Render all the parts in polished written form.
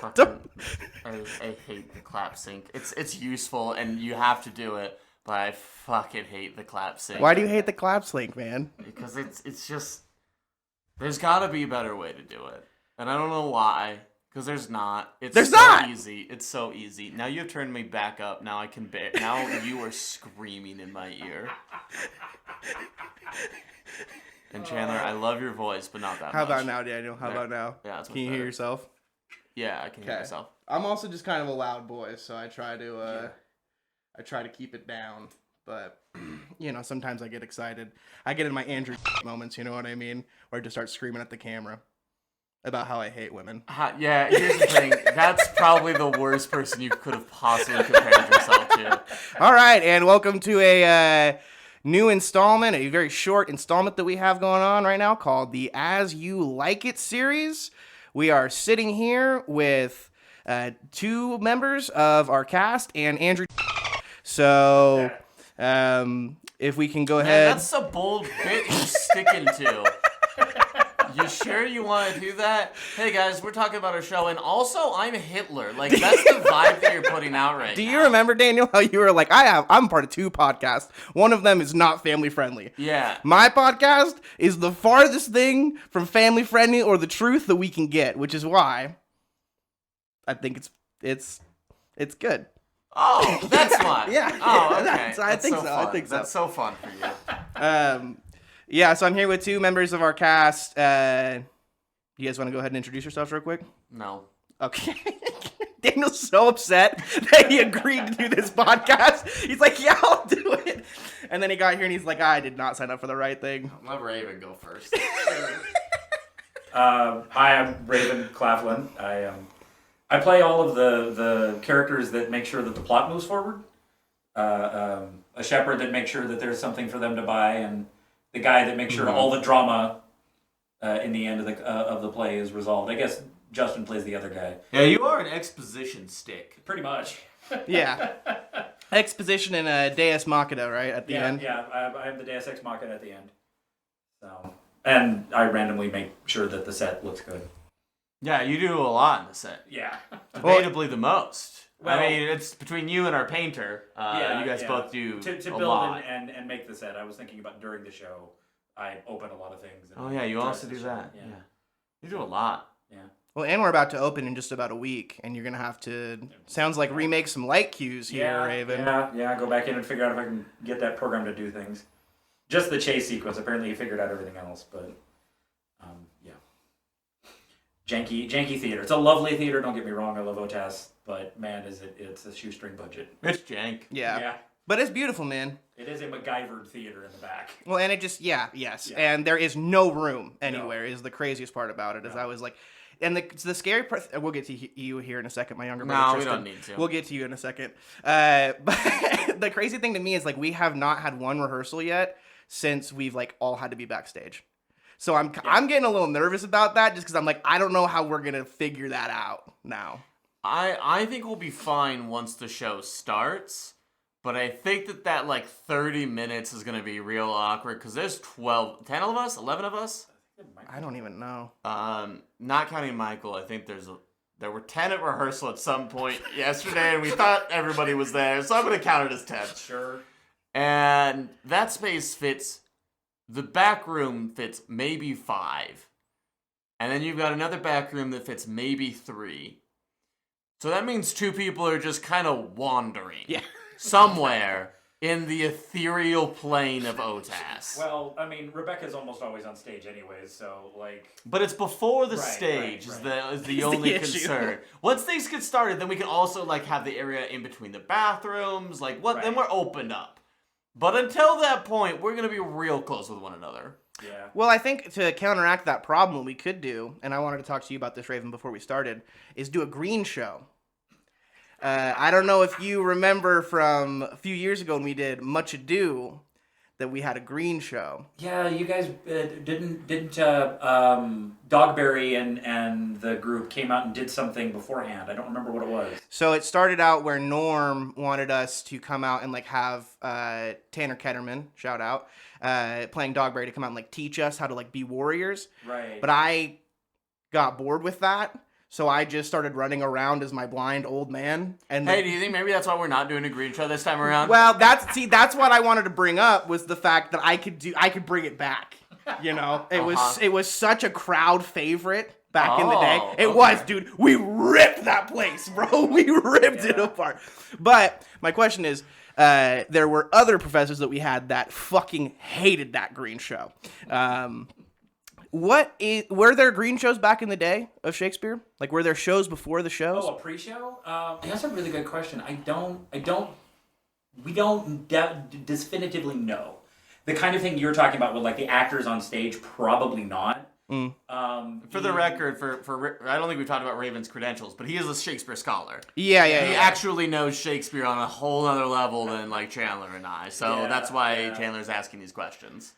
I hate the clap sync. It's useful and you have to do it, but I fucking hate the clap sync. Why do you hate the clap sync, man? Because it's just there's got to be a better way to do it, and I don't know why. Because there's not. It's easy. It's so easy. Now you've turned me back up. Now I can bear. Now you are screaming in my ear. And Chandler, I love your voice, but not that much. How about now, Daniel? How about now? Yeah, that's Can you hear yourself? Yeah, I can hear myself. I'm also just kind of a loud boy, so I try to keep it down. But sometimes I get excited. I get in my Andrew moments. You know what I mean? Where I just start screaming at the camera about how I hate women. Yeah, here's the thing. That's probably the worst person you could have possibly compared yourself to. All right, and welcome to a new installment, a very short installment that we have going on right now called the As You Like It series. We are sitting here with two members of our cast and Andrew. So, if we can go ahead. That's a bold bit you're sticking to. You sure you want to do that? Hey guys, we're talking about our show, and also I'm Hitler. Like, that's the vibe that you're putting out right now. Do you remember, Daniel, how you were like, I'm part of two podcasts. One of them is not family friendly. Yeah. My podcast is the farthest thing from family friendly or the truth that we can get, which is why I think it's good. Oh, that's why. Yeah. Oh, okay. I think so. Fun. I think so. That's so fun for you. Yeah, so I'm here with two members of our cast. You guys want to go ahead and introduce yourselves real quick? No. Okay. Daniel's so upset that he agreed to do this podcast. He's like, yeah, I'll do it. And then he got here and he's like, I did not sign up for the right thing. Let Raven go first. Hi, I'm Raven Claflin. I play all of the characters that make sure that the plot moves forward. A shepherd that makes sure that there's something for them to buy, and the guy that makes sure all the drama in the end of the play is resolved. I guess Justin plays the other guy. Yeah, you are an exposition stick. Pretty much. Yeah. Exposition and a Deus Machina, right, at the end? Yeah, I'm the Deus Ex Machina at the end. So, and I randomly make sure that the set looks good. Yeah, you do a lot in the set. Yeah. Debatably the most. Well, I mean, it's between you and our painter. You guys both do to a build lot. and make the set. I was thinking about during the show, I open a lot of things. Oh yeah, you also do that. Yeah. You do a lot. Yeah. Well, and we're about to open in just about a week, and you're going to have to, sounds like, remake some light cues here, Raven. Yeah, go back in and figure out if I can get that program to do things. Just the chase sequence. Apparently you figured out everything else, but yeah. Janky theater. It's a lovely theater, don't get me wrong, I love OTAS, but man, it's a shoestring budget. It's jank. Yeah. But it's beautiful, man. It is a MacGyvered theater in the back. Well, and it just, yes. And there is no room anywhere is the craziest part about it, is I was like, and the scary part, we'll get to you here in a second, my younger brother. No, Tristan. we don't need to. We'll get to you in a second. But the crazy thing to me is, like, we have not had one rehearsal yet since we've, like, all had to be backstage. So I'm getting a little nervous about that just because I'm like, I don't know how we're going to figure that out now. I think we'll be fine once the show starts, but I think that like 30 minutes is going to be real awkward because there's 10 of us, 11 of us. I don't even know. Not counting Michael, I think there were 10 at rehearsal at some point yesterday, and we thought everybody was there, so I'm going to count it as 10. Sure. And that space fits, the back room fits maybe 5. And then you've got another back room that fits maybe 3. So that means 2 people are just kind of wandering somewhere in the ethereal plane of OTAS. Well, I mean, Rebecca's almost always on stage anyways, so, like... But it's before the stage is the only concern. Once things get started, then we can also, like, have the area in between the bathrooms, like, then we're opened up. But until that point, we're going to be real close with one another. Yeah. Well, I think to counteract that problem, what we could do, and I wanted to talk to you about this, Raven, before we started, is do a green show. I don't know if you remember from a few years ago when we did Much Ado, that we had a green show. Yeah, you guys didn't Dogberry and the group came out and did something beforehand. I don't remember what it was. So it started out where Norm wanted us to come out and like have Tanner Ketterman, shout out, playing Dogberry to come out and like teach us how to like be warriors. Right. But I got bored with that. So I just started running around as my blind old man. And Hey, do you think maybe that's why we're not doing a green show this time around? well, that's what I wanted to bring up was the fact that I could bring it back. You know, it was such a crowd favorite back in the day. It was, dude. We ripped that place, bro. We ripped it apart. But my question is, there were other professors that we had that fucking hated that green show. Were there green shows back in the day of Shakespeare? Like, were there shows before the shows? Oh, a pre-show? That's a really good question. We don't definitively know. The kind of thing you're talking about with like the actors on stage, probably not. For the record, for I don't think we've talked about Raven's credentials, but he is a Shakespeare scholar. He actually knows Shakespeare on a whole other level than like Chandler and I. So that's why Chandler's asking these questions.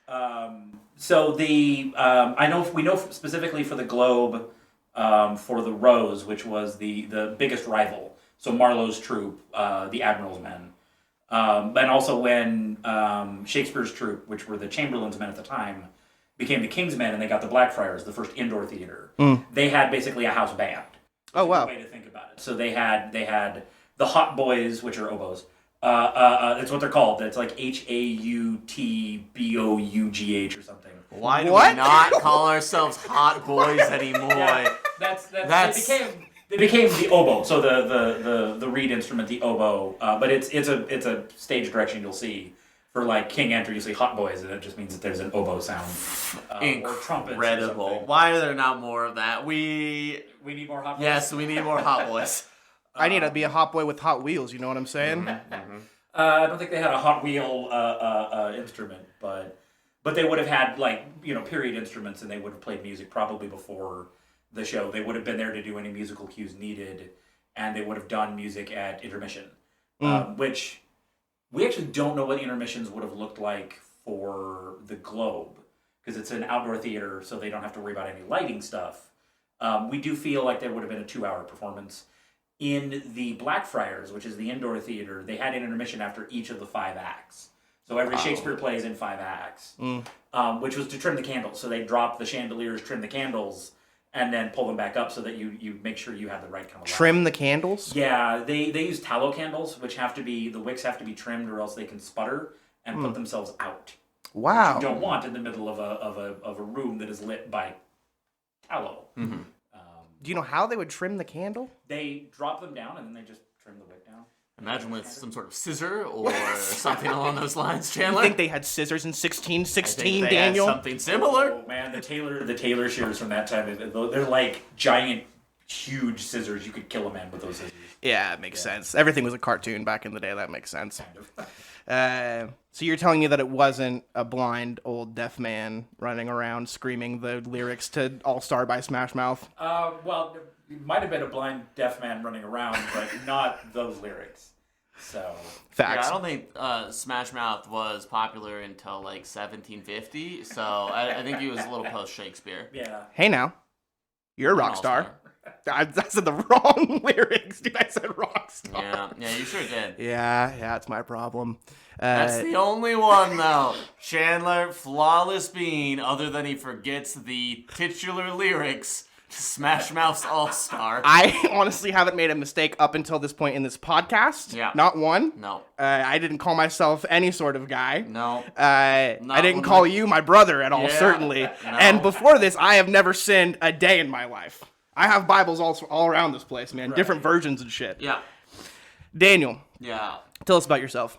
So we know specifically for the Globe, for the Rose, which was the biggest rival. So Marlowe's troupe, the Admiral's Men. And also when Shakespeare's troupe, which were the Chamberlain's Men at the time, became the King's Men and they got the Blackfriars, the first indoor theater. They had basically a house band. Oh, wow. Way to think about it. So they had the Hautboys, which are oboes. That's what they're called. That's like Hautbough or something. Why do we not call ourselves Hautboys anymore? Yeah, they became the oboe. So the reed instrument, the oboe. But it's a stage direction you'll see. For like King Enter, you see Hautboys, and it just means that there's an oboe sound. Incredible. Why are there not more of that? We need more Hautboys? Yes, we need more Hautboys. I need to be a hot boy with Hot Wheels, you know what I'm saying? I don't think they had a Hot Wheel instrument, but they would have had period instruments, and they would have played music probably before the show. They would have been there to do any musical cues needed, and they would have done music at intermission, which we actually don't know what intermissions would have looked like for the Globe, because it's an outdoor theater, so they don't have to worry about any lighting stuff. We do feel like there would have been a 2-hour performance. In the Blackfriars, which is the indoor theater, they had an intermission after each of the 5 acts. So every Shakespeare play is in 5 acts, which was to trim the candles. So they drop the chandeliers, trim the candles, and then pull them back up so that you make sure you have the right kind of light. Trim the candles? Yeah, they use tallow candles, which the wicks have to be trimmed or else they can sputter and put themselves out. Wow. Which you don't want in the middle of a room that is lit by tallow. Mm-hmm. Do you know how they would trim the candle? They drop them down and then they just trim the wick down. Imagine with some sort of scissor or something along those lines, Chandler. You think they had scissors in 1616, I think they Daniel? had something similar. Oh man, the Taylor shears from that time, they're like giant, huge scissors. You could kill a man with those scissors. Yeah, it makes sense. Everything was a cartoon back in the day. That makes sense. Kind of. So you're telling me that it wasn't a blind old deaf man running around screaming the lyrics to All Star by Smash Mouth? Well, it might have been a blind deaf man running around, but not those lyrics. So Facts. Yeah, I don't think Smash Mouth was popular until like 1750. So I think he was a little post Shakespeare. Yeah. Hey now, you're a rock star. I said the wrong lyrics, dude. I said rock star. Yeah, you sure did. Yeah, it's my problem. That's the only one, though. Chandler, flawless being, other than he forgets the titular lyrics to Smash Mouth's All-Star. I honestly haven't made a mistake up until this point in this podcast. Yeah. Not one. No. I didn't call myself any sort of guy. No. I didn't call you my brother at all, Yeah. certainly. No. And before this, I have never sinned a day in my life. I have Bibles all around this place, man. Right. Different versions and shit. Yeah. Daniel. Yeah. Tell us about yourself.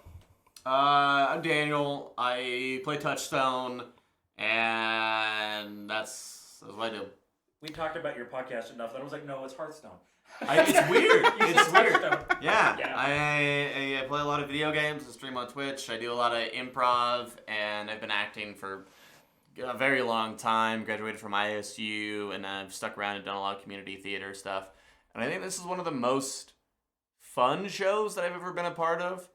I'm Daniel. I play Touchstone, and that's what I do. We talked about your podcast enough that I was like, no, it's Hearthstone. It's weird. It's weird. Yeah. Yeah. I play a lot of video games. I stream on Twitch. I do a lot of improv, and I've been acting for a very long time. Graduated from ISU, and I've stuck around and done a lot of community theater stuff. And I think this is one of the most fun shows that I've ever been a part of.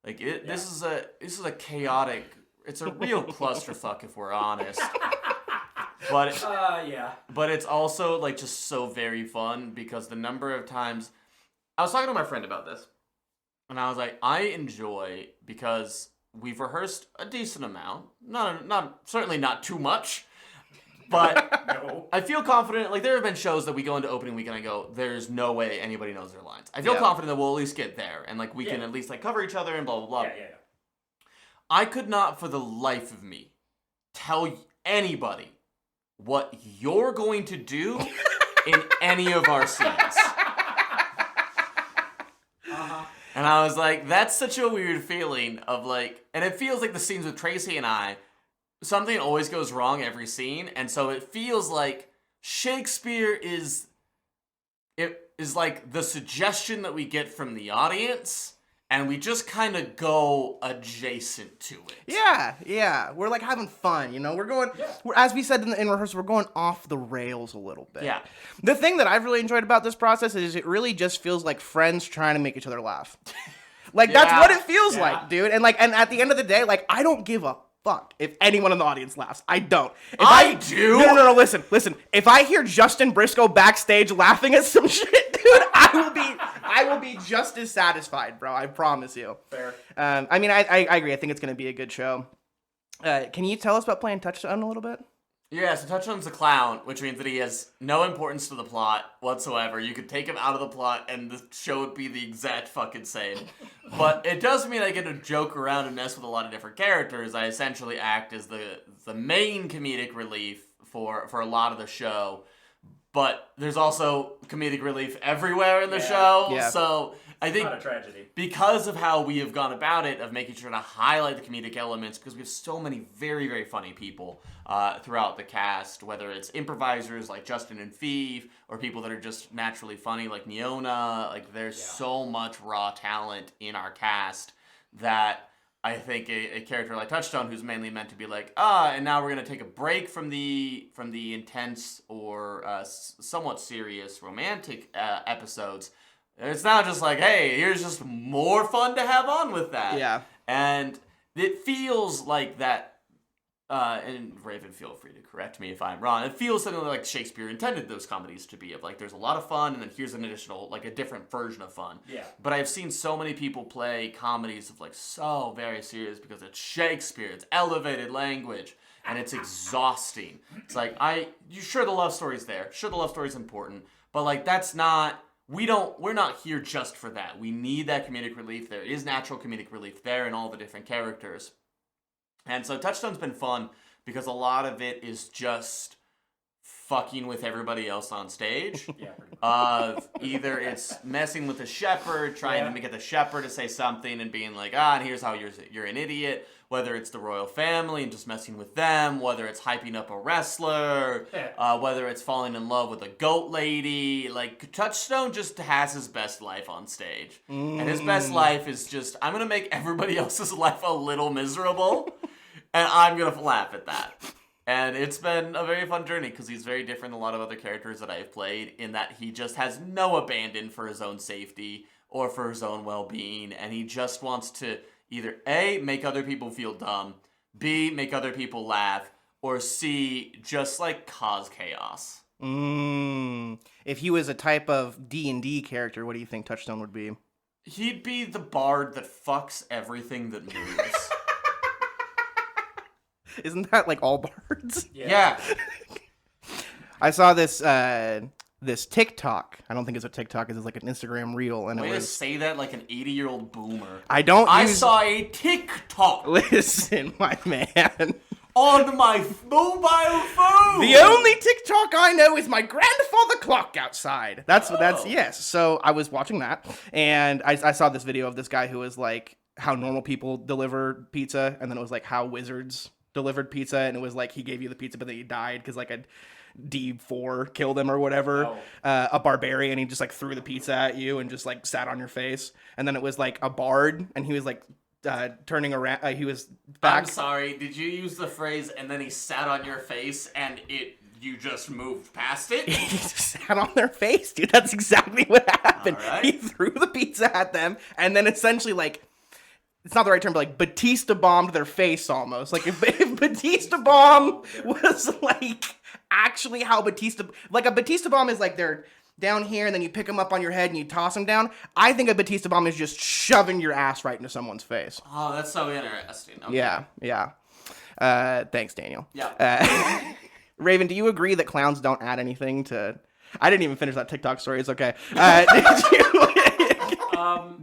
Like this is a chaotic. It's a real clusterfuck if we're honest. But yeah. But it's also like just so very fun because the number of times I was talking to my friend about this, and I was like, I enjoy because we've rehearsed a decent amount, not certainly not too much, But No. I feel confident. Like, there have been shows that we go into opening week and I go, there's no way anybody knows their lines. I feel confident that we'll at least get there. And, like, we can at least, like, cover each other and blah, blah, blah. Yeah. I could not for the life of me tell anybody what you're going to do in any of our scenes. And I was like, that's such a weird feeling of like, and it feels like the scenes with Tracy and I, something always goes wrong every scene, and so it feels like Shakespeare is like the suggestion that we get from the audience, and we just kind of go adjacent to it. Yeah. We're like having fun, you know? We're going, as we said in rehearsal, we're going off the rails a little bit. Yeah. The thing that I've really enjoyed about this process is it really just feels like friends trying to make each other laugh. Like, that's what it feels like, dude. And like, and at the end of the day, like, I don't give a fuck if anyone in the audience laughs. I don't. If I do? No, listen. If I hear Justin Briscoe backstage laughing at some shit, dude, I will be just as satisfied, bro. I promise you. Fair. I mean, I agree. I think it's going to be a good show. Can you tell us about playing Touchstone a little bit? Yeah, so Touchstone's a clown, which means that he has no importance to the plot whatsoever. You could take him out of the plot and the show would be the exact fucking same. But it does mean I get to joke around and mess with a lot of different characters. I essentially act as the main comedic relief for a lot of the show. But there's also comedic relief everywhere in the show. Yeah. So I think Not a tragedy. because of how we have gone about it, of making sure to highlight the comedic elements, because we have so many very, very funny people throughout the cast, whether it's improvisers like Justin and Feeve, or people that are just naturally funny like Neona. Like, there's so much raw talent in our cast that I think a character like Touchstone, who's mainly meant to be like, and now we're going to take a break from the intense or somewhat serious romantic episodes. It's now just like, hey, here's just more fun to have on with that. Yeah. And it feels like that, and Raven, feel free to correct me if I'm wrong, it feels something like Shakespeare intended those comedies to be, of like, there's a lot of fun, and then here's an additional, like, a different version of fun. Yeah. But I've seen so many people play comedies of, like, so very serious because it's Shakespeare, it's elevated language, and it's exhausting. It's like, sure, the love story's there, sure, the love story's important, but, like, that's not... We're not here just for that. We need that comedic relief. There is natural comedic relief there in all the different characters. And so Touchstone's been fun because a lot of it is just fucking with everybody else on stage. Yeah. Either it's messing with the shepherd, trying to get the shepherd to say something and being like, and here's how you're an idiot. Whether it's the royal family and just messing with them, whether it's hyping up a wrestler, whether it's falling in love with a goat lady. Like, Touchstone just has his best life on stage. And his best life is just, I'm going to make everybody else's life a little miserable, and I'm going to laugh at that. And it's been a very fun journey because he's very different than a lot of other characters that I've played, in that he just has no abandon for his own safety or for his own well-being, and he just wants to either A, make other people feel dumb, B, make other people laugh, or C, just like cause chaos. If he was a type of D&D character, what do you think Touchstone would be? He'd be the bard that fucks everything that moves. Isn't that like all bards? Yeah. I saw this TikTok. I don't think it's a TikTok. It's like an Instagram reel, and Way it to was. say that like an 80-year-old boomer. I saw a TikTok. Listen, my man. On my mobile phone. The only TikTok I know is my grandfather clock outside. That's yes. So I was watching that, and I saw this video of this guy who was like how normal people deliver pizza, and then it was like how wizards delivered pizza, and it was like he gave you the pizza, but then he died because like a D4 killed him or whatever. A barbarian, he just like threw the pizza at you and just like sat on your face. And then it was like a bard, and he was like turning around. He was back. I'm sorry. Did you use the phrase "and then he sat on your face" and you just moved past it? He just sat on their face, dude. That's exactly what happened. Right. He threw the pizza at them, and then essentially like. It's not the right term, but like Batista bombed their face almost. Like if Batista bomb was like actually how Batista, like a Batista bomb is like they're down here and then you pick them up on your head and you toss them down. I think a Batista bomb is just shoving your ass right into someone's face. Oh, that's so interesting. Okay. Yeah. Thanks, Daniel. Yeah. Raven, do you agree that clowns don't add anything to? I didn't even finish that TikTok story. It's okay. Did you?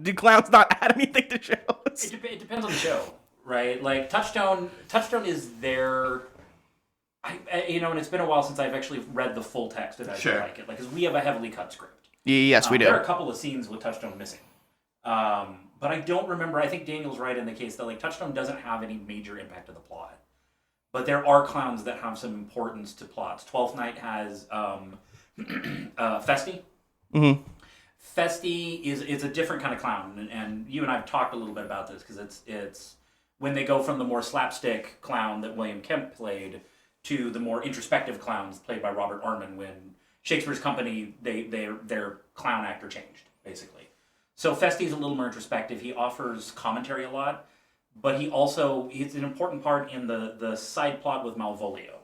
Do clowns not add anything to shows? It depends on the show, right? Like Touchstone is there. And it's been a while since I've actually read the full text of As You Like It, because we have a heavily cut script. Yes, we do. There are a couple of scenes with Touchstone missing, but I don't remember. I think Daniel's right in the case that Touchstone doesn't have any major impact to the plot, but there are clowns that have some importance to plots. 12th Night has Festy. Mm-hmm. Festy is a different kind of clown, and you and I have talked a little bit about this because it's when they go from the more slapstick clown that William Kemp played to the more introspective clowns played by Robert Armin when Shakespeare's company, their clown actor changed, basically. So Festy's a little more introspective. He offers commentary a lot, but he's an important part in the side plot with Malvolio,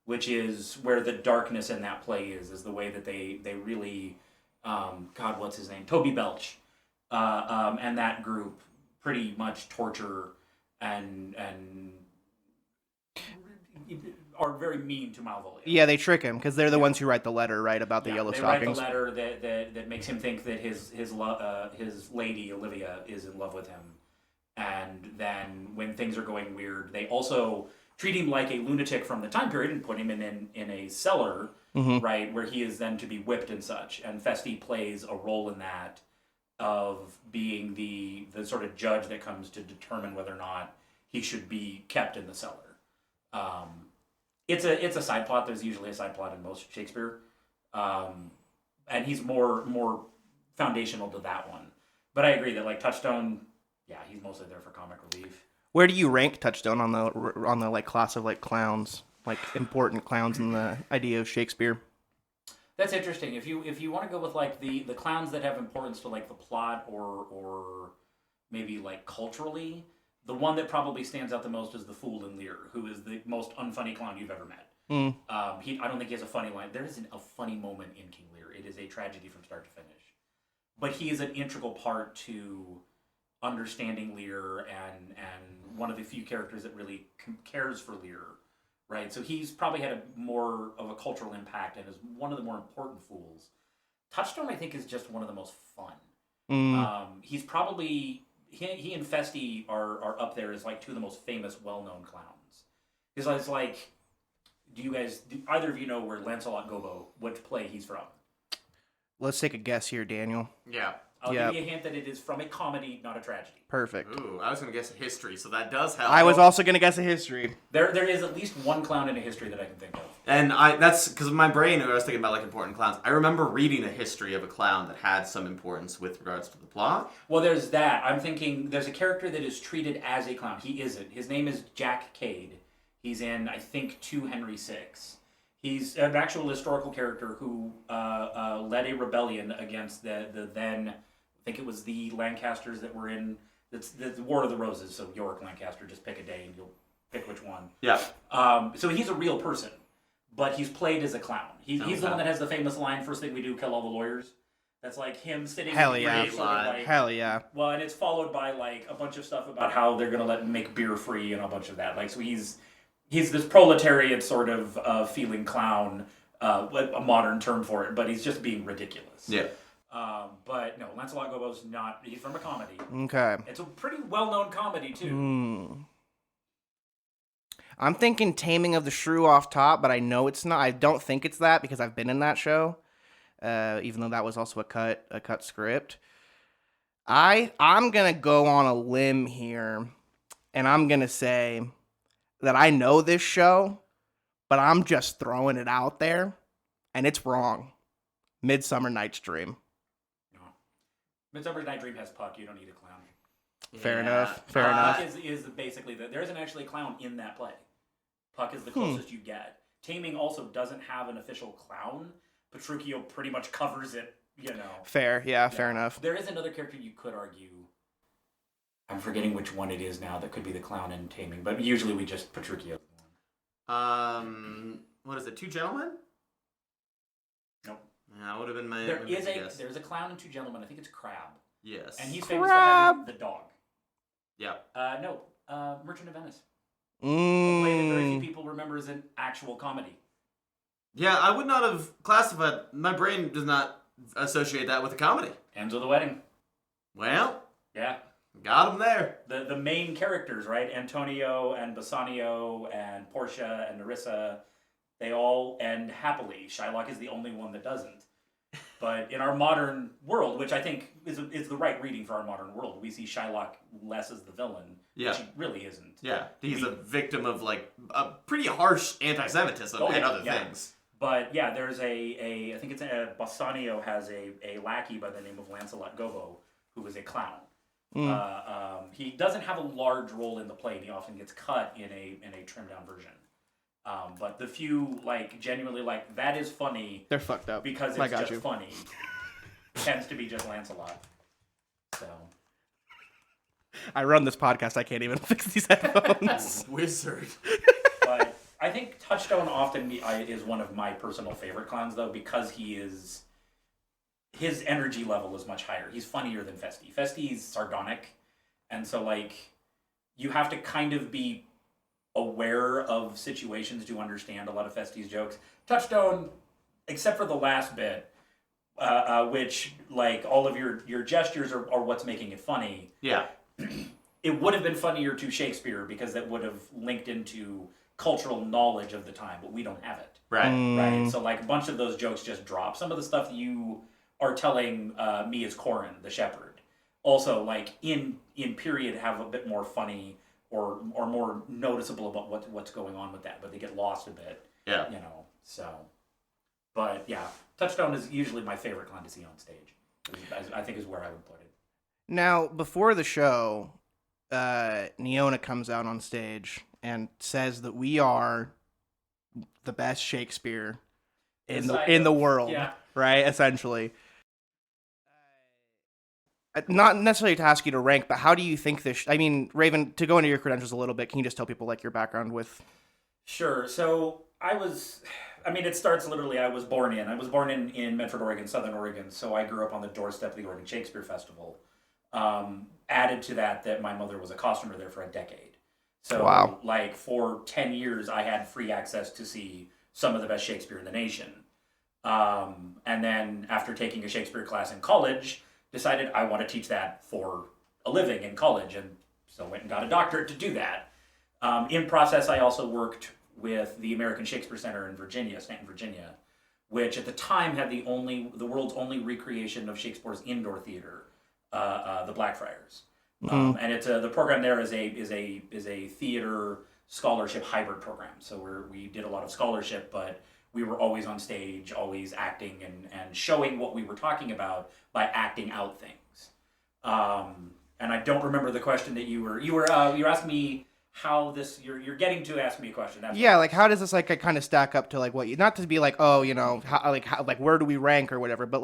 which is where the darkness in that play is the way that they really, God, what's his name? Toby Belch, and that group pretty much torture and are very mean to Malvolio. Yeah, they trick him because they're the ones who write the letter, right, about the yellow stockings. They write the letter that makes him think that his lady Olivia is in love with him, and then when things are going weird, they also treat him like a lunatic from the time period and put him in a cellar, right, where he is then to be whipped and such. And Festy plays a role in that of being the sort of judge that comes to determine whether or not he should be kept in the cellar. It's a side plot. There's usually a side plot in most Shakespeare, and he's more foundational to that one. But I agree that Touchstone, yeah, he's mostly there for comic relief. Where do you rank Touchstone on the class of clowns, important clowns in the idea of Shakespeare? That's interesting. If you want to go with the clowns that have importance to the plot or maybe culturally. The one that probably stands out the most is the Fool in Lear, who is the most unfunny clown you've ever met. I don't think he has a funny line. There isn't a funny moment in King Lear. It is a tragedy from start to finish. But he is an integral part to understanding Lear and one of the few characters that really cares for Lear, right? So he's probably had more of a cultural impact and is one of the more important fools. Touchstone, I think, is just one of the most fun. He's probably... He and Festy are up there as two of the most famous, well-known clowns. Because it's do either of you know where Lancelot Gobbo, which play he's from? Let's take a guess here, Daniel. Yeah. I'll give you a hint that it is from a comedy, not a tragedy. Perfect. Ooh, I was going to guess a history, so that does help. I was also going to guess a history. There is at least one clown in a history that I can think of. And that's because my brain, I was thinking about important clowns. I remember reading a history of a clown that had some importance with regards to the plot. Well, there's that. I'm thinking there's a character that is treated as a clown. He isn't. His name is Jack Cade. He's in, I think, 2 Henry VI. He's an actual historical character who led a rebellion against the then, I think it was the Lancasters that were in the War of the Roses. So York, Lancaster, just pick a day and you'll pick which one. Yeah. So he's a real person, but he's played as a clown. He's the one that has the famous line, "First thing we do, kill all the lawyers." That's him sitting. Hell yeah. in the grave, Hell yeah. Well, and it's followed by a bunch of stuff about how they're gonna make beer free and a bunch of that. So he's this proletariat sort of feeling clown, a modern term for it, but he's just being ridiculous. Yeah. But no, Lancelot Gobbo's not. He's from a comedy. Okay. It's a pretty well-known comedy too. I'm thinking Taming of the Shrew off top, but I know it's not. I don't think it's that because I've been in that show, even though that was also a cut script. I'm gonna go on a limb here, and I'm gonna say that I know this show, but I'm just throwing it out there, and it's wrong. Midsummer Night's Dream. No. Midsummer Night's Dream has Puck. You don't need a clown. Fair enough. Fair enough. Puck is basically there isn't actually a clown in that play. Puck is the closest you get. Taming also doesn't have an official clown. Petruchio pretty much covers it, Fair, yeah, fair enough. There is another character you could argue. I'm forgetting which one it is now that could be the clown in Taming, but usually we just Petruchio. What is it? 2 Gentlemen? Nope. That would have been my. There's a clown in 2 Gentlemen. I think it's Crab. Yes. And he's famous for having the dog. Yeah. No. Merchant of Venice. A play that very few people remember as an actual comedy. Yeah, I would not have classified. My brain does not associate that with a comedy. Ends with a wedding. Well, Yeah. got him there. The main characters, right? Antonio and Bassanio and Portia and Nerissa, they all end happily. Shylock is the only one that doesn't. But in our modern world, which I think is the right reading for our modern world, we see Shylock less as the villain, which he really isn't. Yeah, he's a victim of like a pretty harsh anti-Semitism and other things. But yeah, there's I think it's Bassanio has a lackey by the name of Lancelot Govo, who is a clown. He doesn't have a large role in the play, and he often gets cut in a trimmed down version. But the few genuinely that is funny. They're fucked up because it's just funny. Tends to be just Lancelot. So I run this podcast. I can't even fix these headphones. Wizard. But I think Touchstone often is one of my personal favorite clowns, though, because his energy level is much higher. He's funnier than Festi. Festi's sardonic, and so you have to kind of be aware of situations to understand a lot of Festi's jokes. Touchstone, except for the last bit, which all of your gestures are what's making it funny. Yeah. It would have been funnier to Shakespeare because that would have linked into cultural knowledge of the time, but we don't have it. Right. Right. So a bunch of those jokes just drop. Some of the stuff you are telling me as Corin, the shepherd, also in period have a bit more funny or more noticeable about what's going on with that, but they get lost a bit. Yeah. So. But yeah, Touchstone is usually my favorite clown to see on stage. I think is where I would put it. Now, before the show, Neona comes out on stage and says that we are the best Shakespeare in the world, right? Essentially. Not necessarily to ask you to rank, but how do you think this... I mean, Raven, to go into your credentials a little bit, can you just tell people your background with... Sure. So it starts literally, I was born in Medford, Oregon, Southern Oregon, so I grew up on the doorstep of the Oregon Shakespeare Festival. Added to that my mother was a costumer there for a decade. So, wow. For 10 years, I had free access to see some of the best Shakespeare in the nation. And then after taking a Shakespeare class in college, decided I want to teach that for a living in college, and so went and got a doctorate to do that. In process, I also worked with the American Shakespeare Center in Virginia, Stanton, Virginia, which at the time had the world's only recreation of Shakespeare's indoor theater, the Blackfriars. And it's the program there is a theater scholarship hybrid program. So we did a lot of scholarship, but we were always on stage, always acting and showing what we were talking about by acting out things. And I don't remember the question that you were asking me how this you're getting to ask me a question. That's how does this kind of stack up to what you, not to be how where do we rank or whatever, but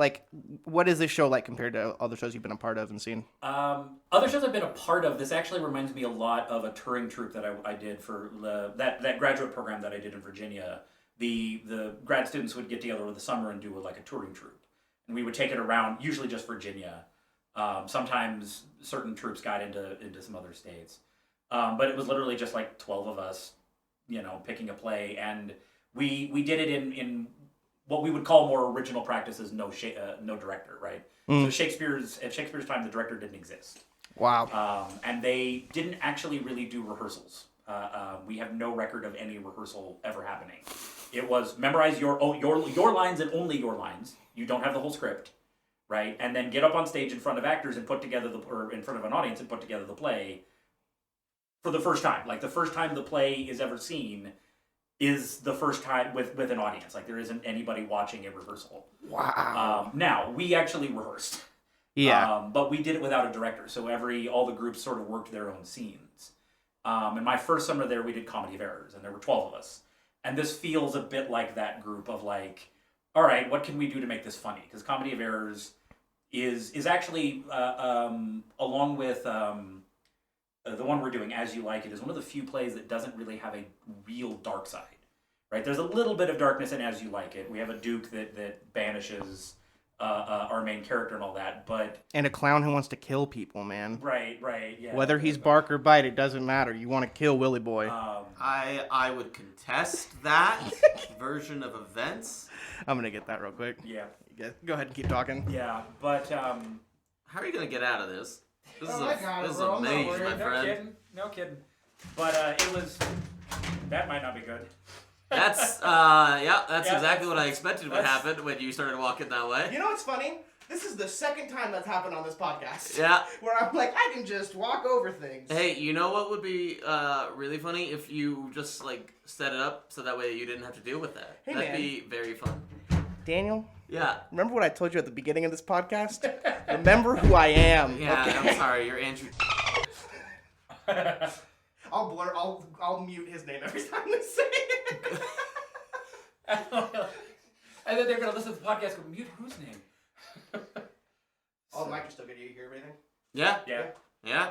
what is this show like compared to other shows you've been a part of and seen? Other shows I've been a part of, this actually reminds me a lot of a touring troupe that I did for that graduate program that I did in Virginia. The grad students would get together over the summer and do a touring troupe, and we would take it around, usually just Virginia. Sometimes certain troops got into some other states. But it was literally just 12 of us, picking a play, and we did it in what we would call more original practices, no director, right? So at Shakespeare's time, the director didn't exist. Wow. And they didn't actually really do rehearsals. We have no record of any rehearsal ever happening. It was memorize your lines and only your lines. You don't have the whole script, right? And then get up on stage in front of actors and or in front of an audience and put together the play. For the first time, the first time the play is ever seen is the first time with an audience. There isn't anybody watching a rehearsal. Wow. Now, we actually rehearsed. Yeah. But we did it without a director, so all the groups sort of worked their own scenes. And my first summer there, we did Comedy of Errors, and there were 12 of us. And this feels a bit like that group of all right, what can we do to make this funny? Because Comedy of Errors is actually, along with... the one we're doing, As You Like It, is one of the few plays that doesn't really have a real dark side, right? There's a little bit of darkness in As You Like It. We have a duke that banishes our main character and all that. But And a clown who wants to kill people, man. right, yeah. Whether he's bark or bite, it doesn't matter. You want to kill Willy Boy. I would contest that version of events. I'm gonna get that real quick. Yeah. Go ahead and keep talking. Yeah, but How are you gonna get out of this? This is I got it, this is bro. a I'm not maze, worried. my friend. No kidding. But it was. That might not be good. That's Yeah, exactly what I expected would happen when you started walking that way. You know what's funny? This is the second time that's happened on this podcast. Yeah. Where I'm like, I can just walk over things. Hey, you know what would be really funny if you just like set it up so that way you didn't have to deal with that. Hey, That'd man. be very fun. Daniel, Yeah. remember what I told you at the beginning of this podcast? Remember who I am. Yeah. Okay? I'm sorry. You're Andrew. I'll mute his name every time they say it. And then they're gonna listen to the podcast. Go mute whose name? Oh, Mike, you still get to hear everything? Yeah. Yeah. Yeah.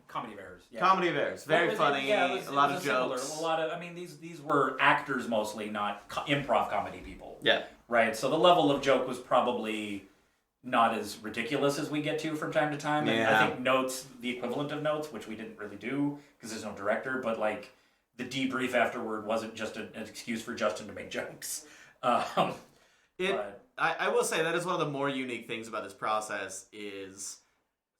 Comedy of errors. Yeah. Comedy of errors. Very It was- funny. yeah, it was- a lot it of was similar. jokes. A lot of. I mean, these were actors mostly, not improv comedy people. Yeah. Right. So the level of joke was probably not as ridiculous as we get to from time to time. And Yeah. I think Notes, the equivalent of Notes, which we didn't really do because there's no director, but like the debrief afterward wasn't just an excuse for Justin to make jokes. But- I will say that is one of the more unique things about this process is,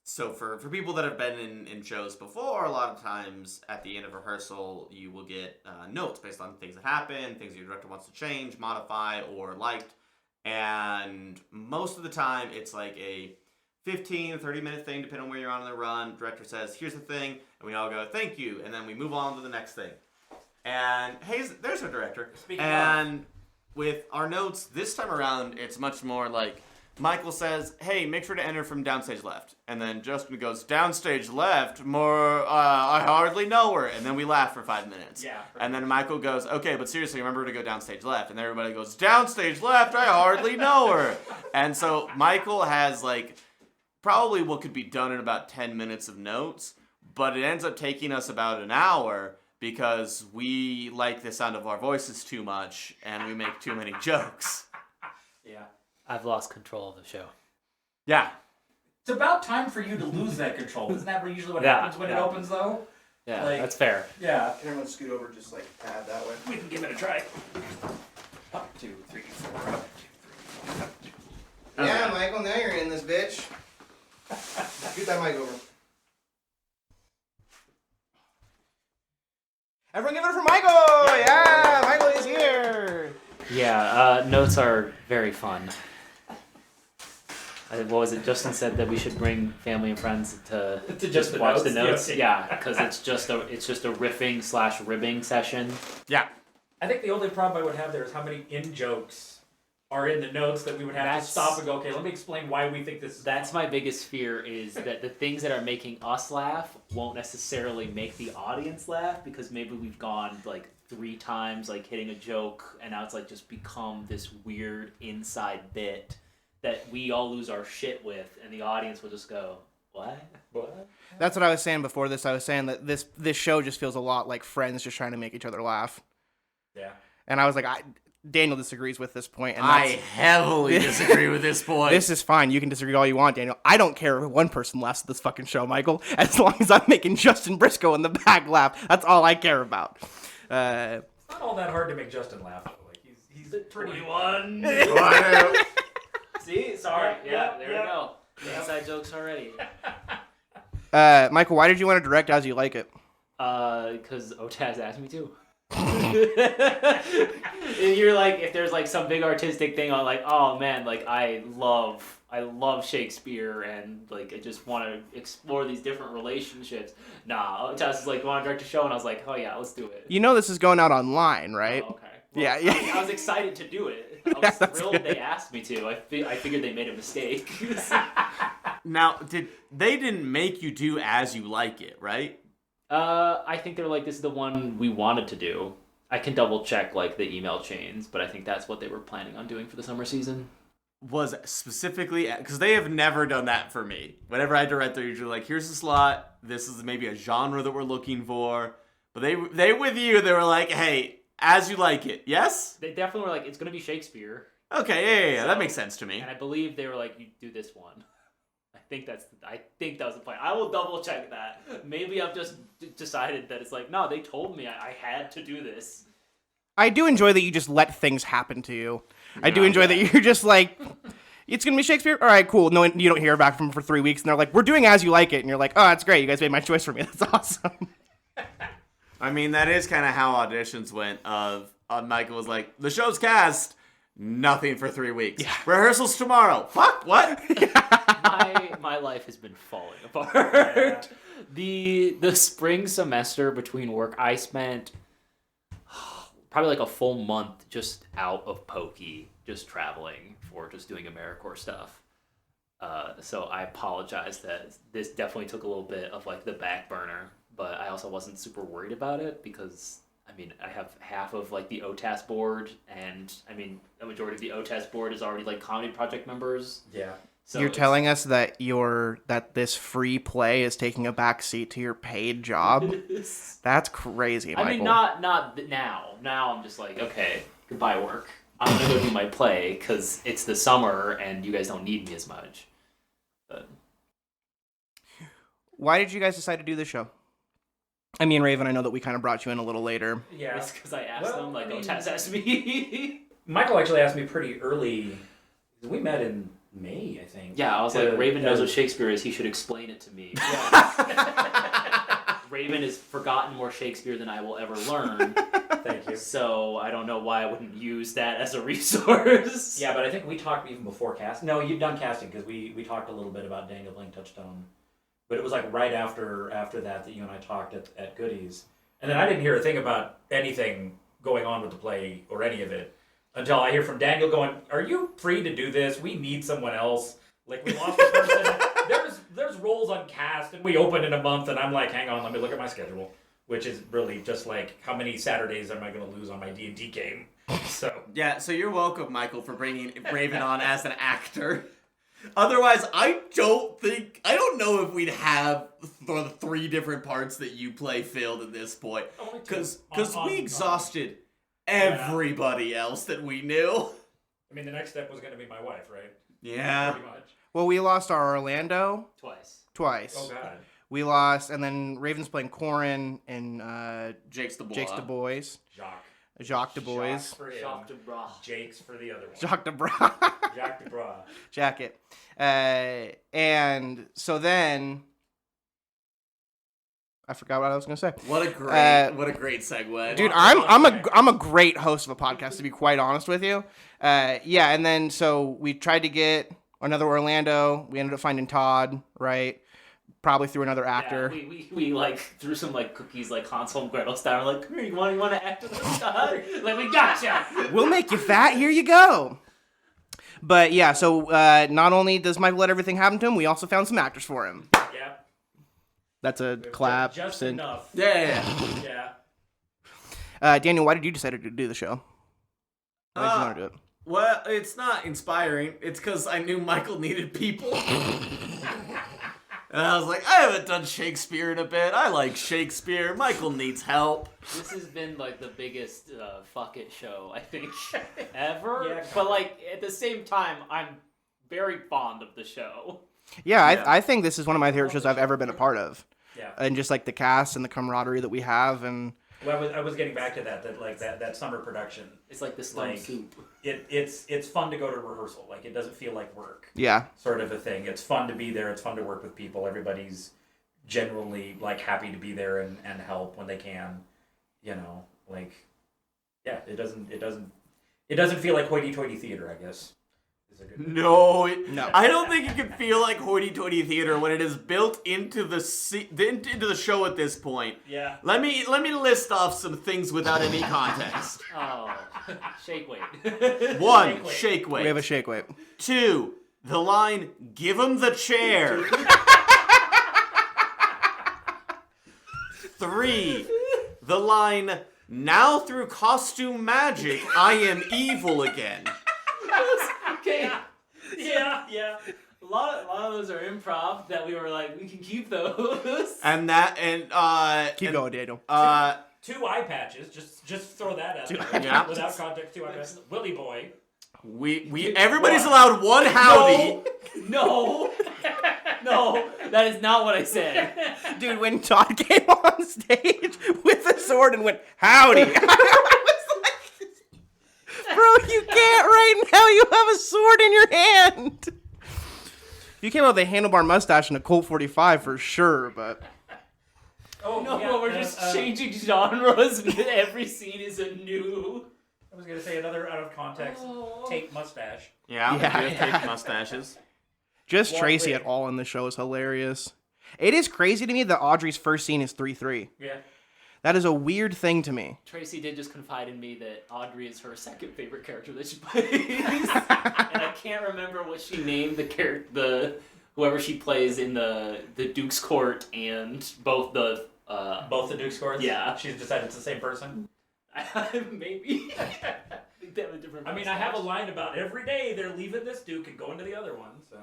so for people that have been in shows before, a lot of times at the end of rehearsal, you will get notes based on things that happen, things your director wants to change, modify, or liked. And most of the time, it's like a 15, 30-minute thing, depending on where you're on in the run. Director says, here's the thing, and we all go, thank you, and then we move on to the next thing. And hey, there's our director. Speaking and with our notes, this time around, it's much more like, Michael says, hey, make sure to enter from downstage left. And then Justin goes, downstage left? I hardly know her. And then we laugh for 5 minutes. Yeah. And then Michael goes, okay, but seriously, remember to go downstage left. And then everybody goes, downstage left? I hardly know her. And so Michael has, like, probably what could be done in about 10 minutes of notes, but it ends up taking us about an hour because we like the sound of our voices too much and we make too many jokes. Yeah. I've lost control of the show. Yeah. It's about time for you to lose that control. Isn't that usually what Yeah, happens when it yeah. opens, though? Yeah, Like- that's fair. Yeah. Can everyone scoot over just like a tad that way? We can give it a try. Up, 2, 3, 4. Up, 2, 3. Up, 2. Yeah, Michael, now you're in this bitch. Scoot that mic over. Everyone give it up for Michael! Yeah, Michael is here! Yeah, notes are very fun. What was it? Justin said that we should bring family and friends to just the watch notes? the notes. Yeah. Yeah, because it's just a riffing / ribbing session. Yeah. I think the only problem I would have there is how many in-jokes are in the notes that we would have That's- to stop and go, okay, let me explain why we think this is That's my biggest fear, is that the things that are making us laugh won't necessarily make the audience laugh, because maybe we've gone like 3 times like hitting a joke and now it's like just become this weird inside bit that we all lose our shit with, and the audience will just go, what? That's what I was saying before this. I was saying that this show just feels a lot like friends just trying to make each other laugh. Yeah. And I was like, Daniel disagrees with this point, and I that's, heavily disagree with this point. this is fine. You can disagree all you want, Daniel. I don't care if one person laughs at this fucking show, Michael. As long as I'm making Justin Briscoe in the back laugh, that's all I care about. It's not all that hard to make Justin laugh, though. Like, he's pretty... 21. See? Sorry. Yeah, there we go. Inside jokes already. Michael, why did you want to direct As You Like It? Because Otaz asked me to. And you're like, if there's like some big artistic thing on, like, oh man, like I love Shakespeare, and like I just want to explore these different relationships. Nah, Otaz is like, want to direct a show, and I was like, oh yeah, let's do it. You know this is going out online, right? Oh, okay. Well, Yeah. I was excited to do it. I was Yeah, that's thrilled good. they asked me to. I figured they made a mistake. Now, they didn't make you do As You Like It, right? I think they're like, this is the one we wanted to do. I can double check like the email chains, but I think that's what they were planning on doing for the summer season. Was specifically because they have never done that for me. Whenever I direct, they're usually like, "Here's the slot. This is maybe a genre that we're looking for." But they with you, they were like, "Hey, As You Like It, yes." They definitely were like, it's gonna be Shakespeare. Okay, yeah. So- That makes sense to me. And I believe they were like, you do this one. I think that was the plan. I will double check that. Maybe I've just decided that it's like, no, they told me I had to do this. I do enjoy that you just let things happen to you. I do enjoy that you're just like, it's going to be Shakespeare? All right, cool. No, you don't hear back from them for 3 weeks, and they're like, we're doing As You Like It. And you're like, oh, that's great. You guys made my choice for me. That's awesome. I mean, that is kind of how auditions went. Michael was like, the show's cast, nothing for 3 weeks. Yeah. Rehearsals tomorrow. Fuck, what? My life has been falling apart. The spring semester between work, I spent probably like a full month just out of Pokey, just traveling for just doing AmeriCorps stuff. So I apologize that this definitely took a little bit of like the back burner, but I also wasn't super worried about it because I mean I have half of like the OTAS board, and I mean a majority of the OTAS board is already like comedy project members. Yeah. So You're telling us that that this free play is taking a back seat to your paid job? That's crazy, Michael. I mean, not now. Now I'm just like, okay, goodbye work. I'm gonna go do my play because it's the summer and you guys don't need me as much. But Why did you guys decide to do this show? I mean, Raven, I know that we kind of brought you in a little later. Yeah. it's because I asked them, like, I mean, OTAS asked me. Michael actually asked me pretty early. We met in May, I think. Yeah, I was like, Raven knows what Shakespeare is. He should explain it to me. Yeah. Raven has forgotten more Shakespeare than I will ever learn. Thank you. So I don't know why I wouldn't use that as a resource. Yeah, but I think we talked even before casting. No, you'd done casting because we talked a little bit about Daniel playing Touchstone. But it was like right after that you and I talked at Goodies. And then I didn't hear a thing about anything going on with the play or any of it until I hear from Daniel going, are you free to do this? We need someone else. Like, we lost a person. There's roles on cast, and we open in a month, and I'm like, hang on, let me look at my schedule. Which is really just like, how many Saturdays am I going to lose on my D&D game? So Yeah, so you're welcome, Michael, for bringing Raven on as an actor. Otherwise, I don't know if we'd have the 3 different parts that you play filled at this point. Because we exhausted everybody else that we knew. I mean, the next step was going to be my wife, right? Yeah. Pretty much. Well, we lost our Orlando Twice. Oh, God. We lost, and then Raven's playing Corin and Jake's the boy. Jacques Du Bois. Jacques for him. Jacques de Bras. Jake's for the other one. Jacques de Bras. Jacques de Bras. Jacket. And so then I forgot what I was gonna say. What a great segue. Dude, I'm a great host of a podcast, to be quite honest with you. Yeah, and then so we tried to get another Orlando. We ended up finding Todd, right? Probably through another actor. Yeah, we like threw some like cookies like Hansel and Gretel style. Like, come here, you want to act with us, Todd? Like, we gotcha. We'll make you fat. Here you go. But yeah, so not only does Michael let everything happen to him, we also found some actors for him. Yeah. That's a clap. Just enough. Yeah. Yeah. Daniel, why did you decide to do the show? Why did you want to do it? Well, it's not inspiring. It's because I knew Michael needed people. And I was like, I haven't done Shakespeare in a bit. I like Shakespeare. Michael needs help. This has been like the biggest fuck it show I think ever. Yeah. But like at the same time, I'm very fond of the show. Yeah, I think this is one of my favorite shows I've ever been a part of. Yeah. And just like the cast and the camaraderie that we have, and Well, I was getting back to that summer production. It's like the slum Like, soup. It's fun to go to rehearsal. Like, it doesn't feel like work. yeah, Sort of a thing. It's fun to be there. It's fun to work with people. Everybody's generally like happy to be there and help when they can. You know, like, yeah. It doesn't feel like hoity-toity theater, I guess. Is a good No, No. I don't think it can feel like hoity-toity theater when it is built into the into the show at this point. Yeah. Let me list off some things without any context. Oh, shake weight. 1, shake weight. we have a shake weight. 2, the line, give him the chair. 3, the line, now through costume magic, I am evil again. Okay. Yeah. A lot of those are improv that we were like, we can keep those. And Keep going, Daniel. 2 eye patches. Just throw that out there. Yeah. Without context, 2 eye patches. Willy Boy. Everybody's allowed one howdy. No, that is not what I said. Dude, when Todd came on stage with a sword and went, howdy, I was like, bro, you can't right now. You have a sword in your hand. You came out with a handlebar mustache and a Colt 45 for sure, but... Oh, No, yeah, we're just changing genres. And every scene is a new. I was gonna say another out of context tape mustache. Yeah, Yeah, we do have fake mustaches. Just One Tracy wig. at all in the show is hilarious. It is crazy to me that Audrey's first scene is 3-3. Yeah. That is a weird thing to me. Tracy did just confide in me that Audrey is her second favorite character that she plays, and I can't remember what she named the whoever she plays in the Duke's Court and both the Duke's Courts? Yeah. She's decided it's the same person? maybe. I think they have a different. I mean, I have a line about every day they're leaving this Duke and going to the other one, so...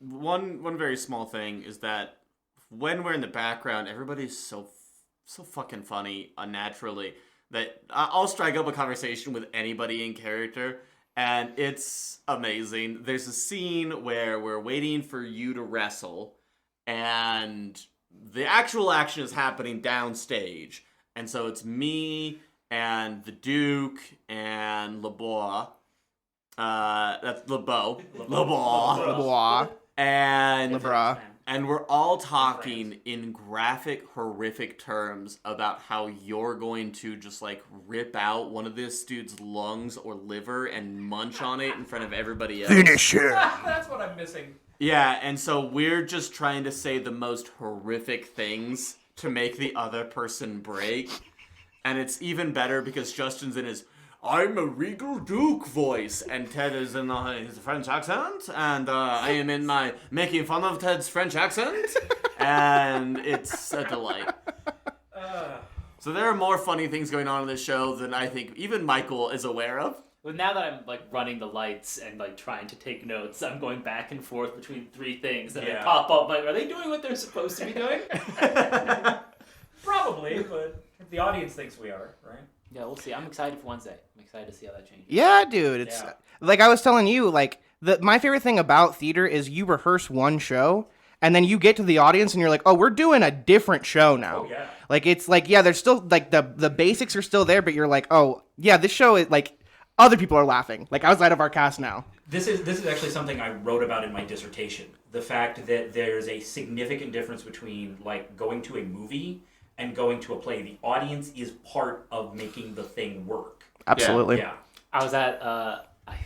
One very small thing is that when we're in the background, everybody's so fucking funny unnaturally that I'll strike up a conversation with anybody in character, and it's amazing. There's a scene where we're waiting for you to wrestle, and the actual action is happening downstage, and so it's me and the Duke and LeBois. That's LeBeau. LeBois. Blah. And Lebra. and we're all talking in graphic, horrific terms about how you're going to just like rip out one of this dude's lungs or liver and munch on it in front of everybody else. Finish him. That's what I'm missing. Yeah, and so we're just trying to say the most horrific things to make the other person break. And it's even better because Justin's in his I'm a regal Duke voice, and Ted is in his French accent, and I am in my making fun of Ted's French accent, and it's a delight. So there are more funny things going on in this show than I think even Michael is aware of. Well, now that I'm like running the lights and like trying to take notes, I'm going back and forth between three things that Yeah. pop up. Like, are they doing what they're supposed to be doing? Probably, but if the audience thinks we are, right? Yeah, we'll see. I'm excited for Wednesday. I'm excited to see how that changes. Yeah, dude. It's Yeah. like I was telling you, like my favorite thing about theater is you rehearse one show and then you get to the audience and you're like, oh, we're doing a different show now. Oh, yeah. Like it's like, yeah, there's still like the basics are still there, but you're like, oh yeah, this show is like other people are laughing, like outside of our cast now. This is actually something I wrote about in my dissertation. The fact that there's a significant difference between like going to a movie and going to a play. The audience is part of making the thing work. Absolutely. Yeah. I was at I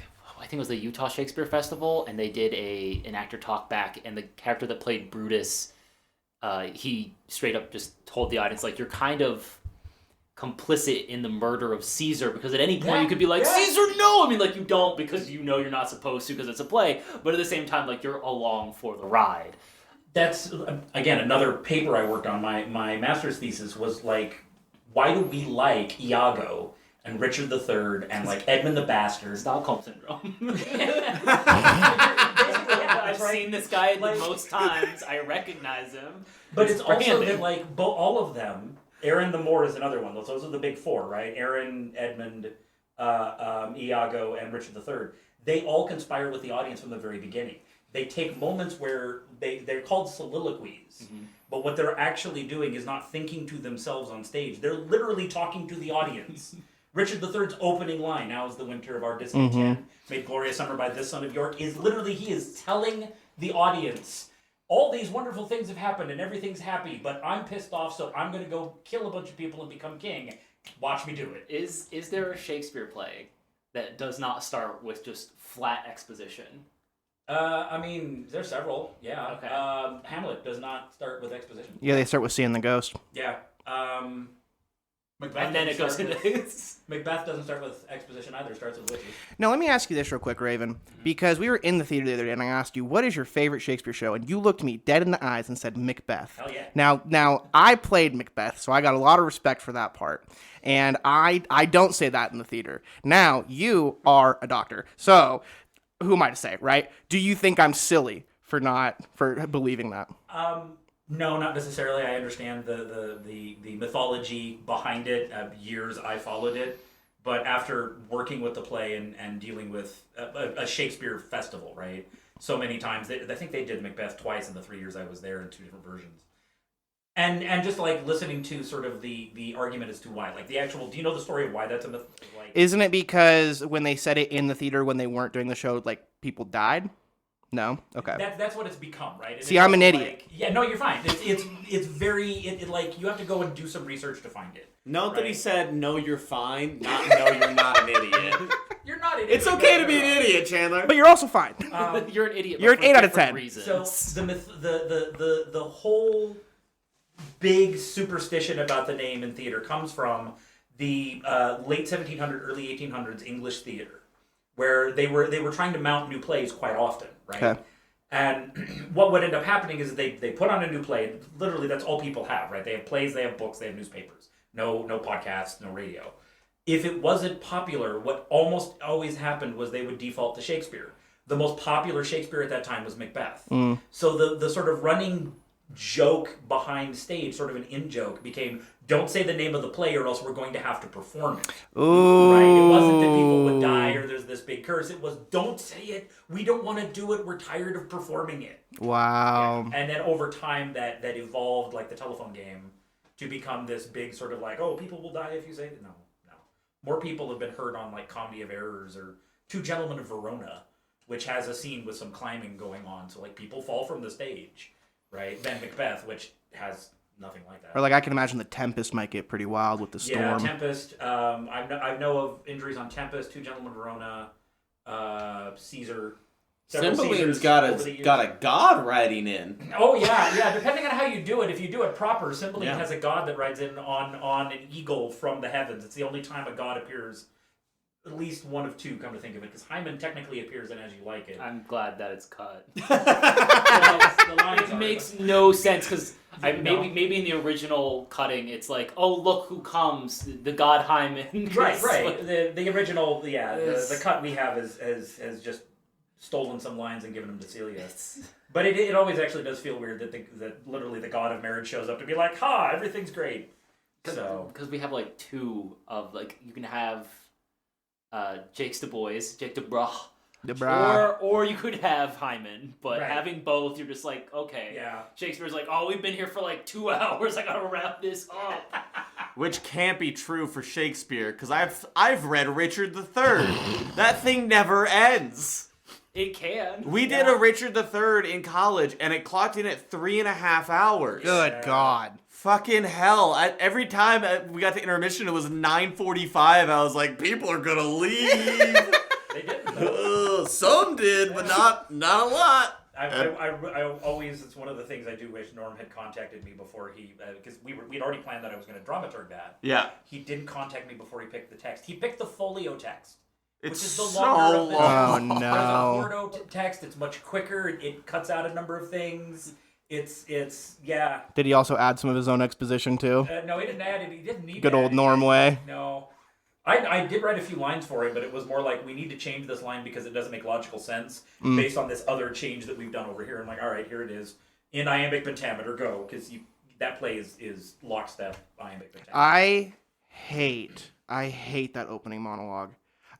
think it was the Utah Shakespeare Festival, and they did an actor talk back, and the character that played Brutus, he straight up just told the audience like, you're kind of complicit in the murder of Caesar, because at any point you could be like, Caesar, no! I mean, like, you don't, because you know you're not supposed to because it's a play, but at the same time, like, you're along for the ride. That's, again, another paper I worked on. My master's thesis was like, why do we like Iago and Richard III and like Edmund the Bastard? Stockholm Syndrome. I've seen this guy the most times. I recognize him. But it's also branding. that like all of them, Aaron the Moor is another one. Those are the big four, right? Aaron, Edmund, Iago, and Richard III. They all conspire with the audience from the very beginning. They take moments where they're called soliloquies, but what they're actually doing is not thinking to themselves on stage. They're literally talking to the audience. Richard III's opening line, now is the winter of our discontent, made glorious summer by this son of York, is literally, he is telling the audience, all these wonderful things have happened and everything's happy, but I'm pissed off, so I'm going to go kill a bunch of people and become king. Watch me do it. Is there a Shakespeare play that does not start with just flat exposition? I mean, there's several, yeah. Okay. Hamlet does not start with exposition. Yeah, they start with seeing the ghost. Yeah. Macbeth And then it goes doesn't into start with- this. Macbeth doesn't start with exposition either, it starts with witches. Now, let me ask you this real quick, Raven, because we were in the theater the other day and I asked you, what is your favorite Shakespeare show? And you looked me dead in the eyes and said Macbeth. Hell yeah. Now I played Macbeth, so I got a lot of respect for that part. And I don't say that in the theater. Now, you are a doctor. So, who am I to say, right? Do you think I'm silly for believing that? No, not necessarily. I understand the mythology behind it. Years I followed it, But after working with the play and dealing with a Shakespeare festival, right? So many times, I think they did Macbeth twice in the 3 years I was there in 2 different versions. And just like listening to sort of the argument as to why, like the actual, do you know the story of why that's a myth? Like, Isn't it because when they said it in the theater when they weren't doing the show, like people died? No? Okay. that's what it's become, right? And See, it's I'm an also idiot. Like, yeah, no, you're fine. It's very like you have to go and do some research to find it. Note that he Right. said, no, you're fine, not no, you're not an idiot. You're not an idiot. It's okay to be an idiot, Chandler. But you're also fine. You're an idiot. You're but an for 8 out of different 10. Reasons. So the whole big superstition about the name in theater comes from the late 1700s, early 1800s English theater, where they were trying to mount new plays quite often, right? Okay. And what would end up happening is they put on a new play. Literally, that's all people have, right? They have plays, they have books, they have newspapers. No podcasts, no radio. If it wasn't popular, what almost always happened was they would default to Shakespeare. The most popular Shakespeare at that time was Macbeth. So the sort of running joke behind stage, sort of an in-joke, became, don't say the name of the play or else we're going to have to perform it. Ooh. Right? It wasn't that people would die or there's this big curse. It was, don't say it. We don't want to do it. We're tired of performing it. Wow. And then over time that evolved, like the telephone game, to become this big sort of like, oh, people will die if you say that. No. More people have been heard on like Comedy of Errors or Two Gentlemen of Verona, which has a scene with some climbing going on. So like people fall from the stage, right? Than Macbeth, which has nothing like that. Or like I can imagine the Tempest might get pretty wild with the storm. Yeah, Tempest. I know of injuries on Tempest, Two Gentlemen of Verona, Caesar. several Cymbaline's Caesars got over the years. a god riding in. Oh yeah. Depending on how you do it, if you do it proper, Cymbeline Yeah. has a god that rides in on an eagle from the heavens. It's the only time a god appears. At least one of two, come to think of it, because Hymen technically appears in As You Like It. I'm glad that it's cut. The lines It are, makes no sense because No. maybe in the original cutting it's like, oh look who comes, the god Hymen. right. It's like- The original, the It's- cut we have has just stolen some lines and given them to Celia. But it always actually does feel weird that literally the god of marriage shows up to be like, ha, everything's great. So because we have like two of like you can have Jake de Brach, or you could have Hymen, but Right. having both, you're just like, okay, yeah. Shakespeare's like, oh, we've been here for like 2 hours, I gotta wrap this up. Which can't be true for Shakespeare, because I've read Richard III. That thing never ends. It can. We did a Richard III in college, and it clocked in at 3.5 hours. Good Yeah. God. Fucking hell. Every time we got to intermission, it was 9:45. I was like, people are gonna leave. They did. Some did, but not a lot. I always, it's one of the things I do wish Norm had contacted me before he, because we'd already planned that I was going to dramaturg that. Yeah. He didn't contact me before he picked the text. He picked the folio text, It's which is the so longer of the long. Oh, There's no. a Fornarotto text. It's much quicker. It cuts out a number of things. It's yeah. Did he also add some of his own exposition too? No, he didn't add it. He didn't need Good to old add it. Norm way. No. I did write a few lines for him, but it was more like, we need to change this line because it doesn't make logical sense based on this other change that we've done over here. I'm like, all right, here it is. In iambic pentameter, go. Because that play is lockstep iambic pentameter. I hate that opening monologue.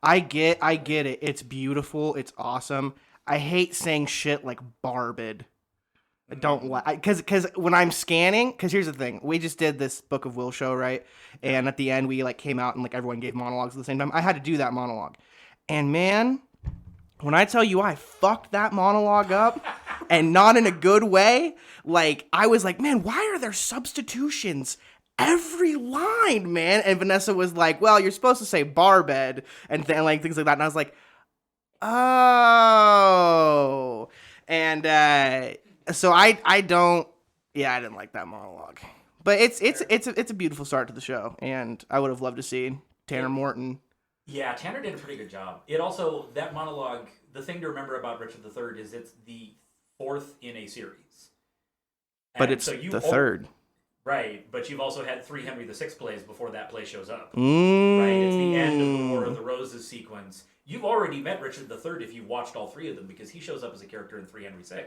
I get it. It's beautiful. It's awesome. I hate saying shit like barbed. I don't like, because when I'm scanning, because here's the thing, we just did this Book of Will show, right? And at the end, we like came out and like everyone gave monologues at the same time. I had to do that monologue, and man, when I tell you I fucked that monologue up, and not in a good way, like I was like, man, why are there substitutions every line, man? And Vanessa was like, well, you're supposed to say bar bed and like things like that, and I was like, oh, and so I didn't like that monologue, but it's a beautiful start to the show, and I would have loved to see Tanner Morton. Yeah, Tanner did a pretty good job. It also, that monologue, the thing to remember about Richard III is it's the fourth in a series. But And it's so you the third. Right, but you've also had 3 Henry VI plays before that play shows up. Mm. Right, it's the end of the War of the Roses sequence. You've already met Richard III if you watched all 3 of them, because he shows up as a character in 3 Henry VI,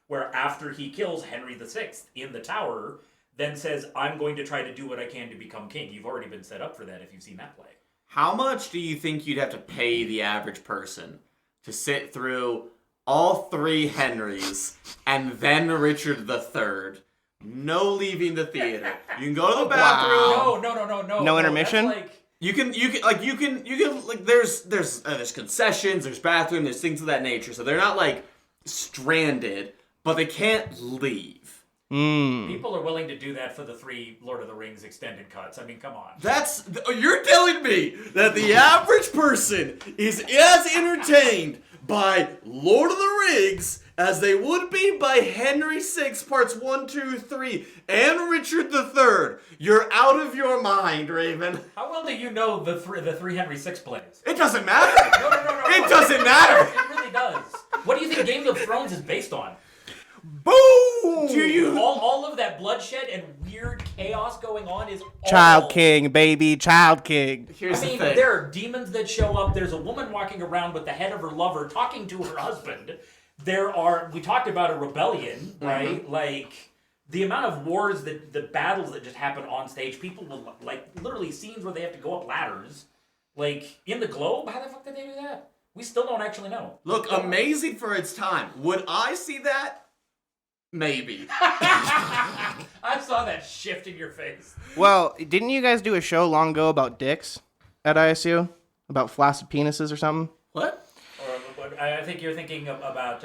where after he kills Henry VI in the Tower, then says, I'm going to try to do what I can to become king. You've already been set up for that if you've seen that play. How much do you think you'd have to pay the average person to sit through all 3 Henrys and then Richard III? No leaving the theater. You can go to the bathroom. No. No intermission? That's like, You can there's concessions, there's bathroom, there's things of that nature. So they're not like stranded, but they can't leave. people are willing to do that for the 3 Lord of the Rings extended cuts. I mean, come on. You're telling me that the average person is as entertained by Lord of the Rings as they would be by Henry VI parts 1, 2, 3 and Richard III. You're out of your mind, Raven. How well do you know the three Henry VI plays? It doesn't matter. No. It doesn't matter. It really does. What do you think Game of Thrones is based on? Boom! Do you? All of that bloodshed and weird chaos going on is all... Child King, baby, Child King. Here's I mean, the thing. there are demons that show up. There's a woman walking around with the head of her lover talking to her husband. We talked about a rebellion, right? Like, the amount of wars, the battles that just happen on stage, people will, like, literally scenes where they have to go up ladders. Like, in the Globe? How the fuck did they do that? We still don't actually know. Look, amazing for its time. Would I see that? Maybe. I saw that shift in your face. Well, didn't you guys do a show long ago about dicks at ISU? About flaccid penises or something? What? Or I think you're thinking about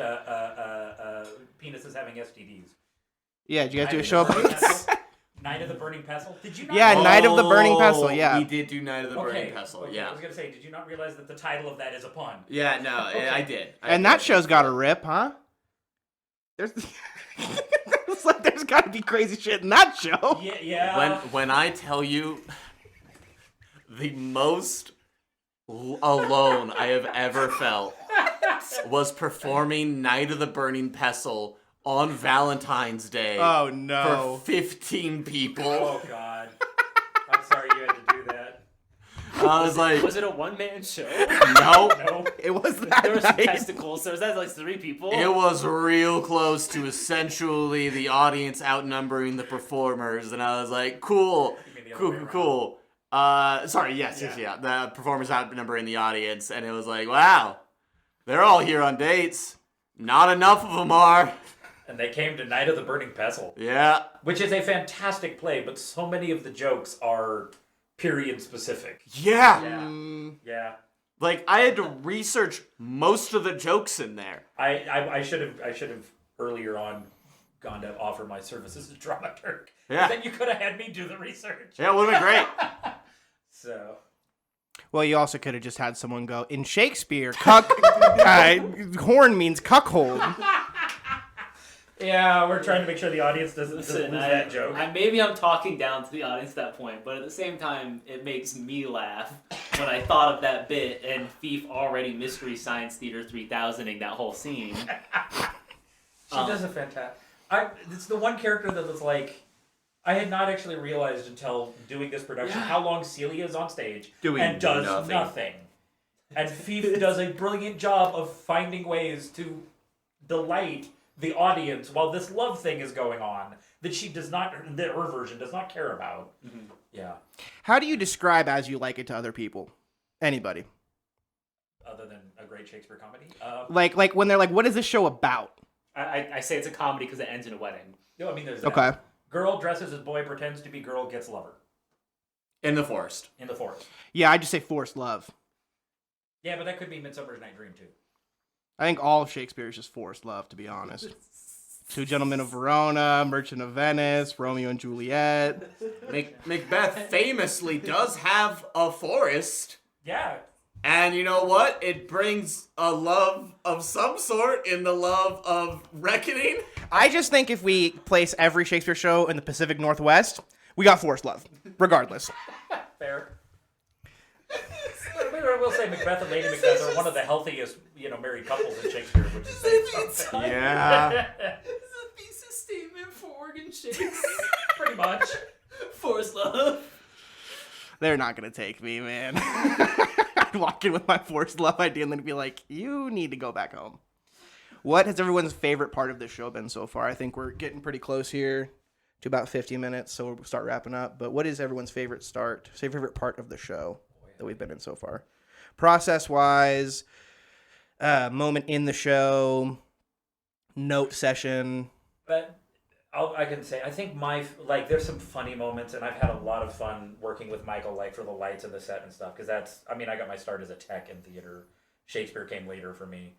penises having STDs. Yeah, did you guys do a show about this? Night of the Burning Pestle? Did you not Yeah, know? Night of the Burning Pestle, yeah. We did do Night of the Burning Pestle, okay, yeah. I was going to say, did you not realize that the title of that is a pun? Yeah, no, I did. And that show's got a rip, huh? There's it's like there's got to be crazy shit in that show. Yeah. When I tell you the most alone I have ever felt was performing Night of the Burning Pestle on Valentine's Day Oh no. for 15 people. Oh, God. I'm sorry you had to do that. I was like, Was it a one-man show? no. No. It was that There were some night. testicles, so was that like 3 people? It was real close to essentially the audience outnumbering the performers, and I was like, cool, You mean the other way around. cool. Sorry, yes, the performers outnumbering the audience, and it was like, wow, they're all here on dates. Not enough of them are. And they came to Night of the Burning Pestle, Yeah. which is a fantastic play, but so many of the jokes are period specific. Yeah. Yeah. Like, I had to research most of the jokes in there. I should have earlier on gone to offer my services as dramaturg. Yeah. Then you could have had me do the research. Yeah, it would have been great. So Well, you also could have just had someone go, in Shakespeare, cuck, horn means cuckold. yeah, we're trying to make sure the audience doesn't lose Listen, that joke. maybe I'm talking down to the audience at that point, but at the same time, it makes me laugh when I thought of that bit and Thief already Mystery Science Theater 3000ing that whole scene. She does a fantastic. It's the one character that was like, I had not actually realized until doing this production how long Celia is on stage and does nothing. And Thief does a brilliant job of finding ways to delight the audience while this love thing is going on that she does not, that her version does not care about. Mm-hmm. Yeah. How do you describe As You Like It to other people? Anybody? Other than a great Shakespeare comedy. Like when they're like, what is this show about? I say it's a comedy because it ends in a wedding. No, I mean there's that. Okay. Girl dresses as boy, pretends to be girl, gets lover. In the forest. In the forest. Yeah, I just say forced love. Yeah, but that could be Midsummer's Night Dream too. I think all of Shakespeare is just forced love, to be honest. Two Gentlemen of Verona, Merchant of Venice, Romeo and Juliet. Macbeth famously does have a forest. Yeah. And you know what? It brings a love of some sort in the love of reckoning. I just think if we place every Shakespeare show in the Pacific Northwest, we got forced love, regardless. Fair. I will say Macbeth and Lady Macbeth are one of the healthiest, married couples in Shakespeare, which is saying something. Yeah. It's a thesis statement for Oregon Shakes. Pretty much. Forced love. They're not going to take me, man. I'd walk in with my forced love idea and then be like, you need to go back home. What has everyone's favorite part of this show been so far? I think we're getting pretty close here to about 50 minutes, so we'll start wrapping up. But what is everyone's favorite part of the show that we've been in so far. Process-wise, moment in the show, note session. But I can say, I think there's some funny moments, and I've had a lot of fun working with Michael, like, for the lights and the set and stuff, because I got my start as a tech in theater. Shakespeare came later for me.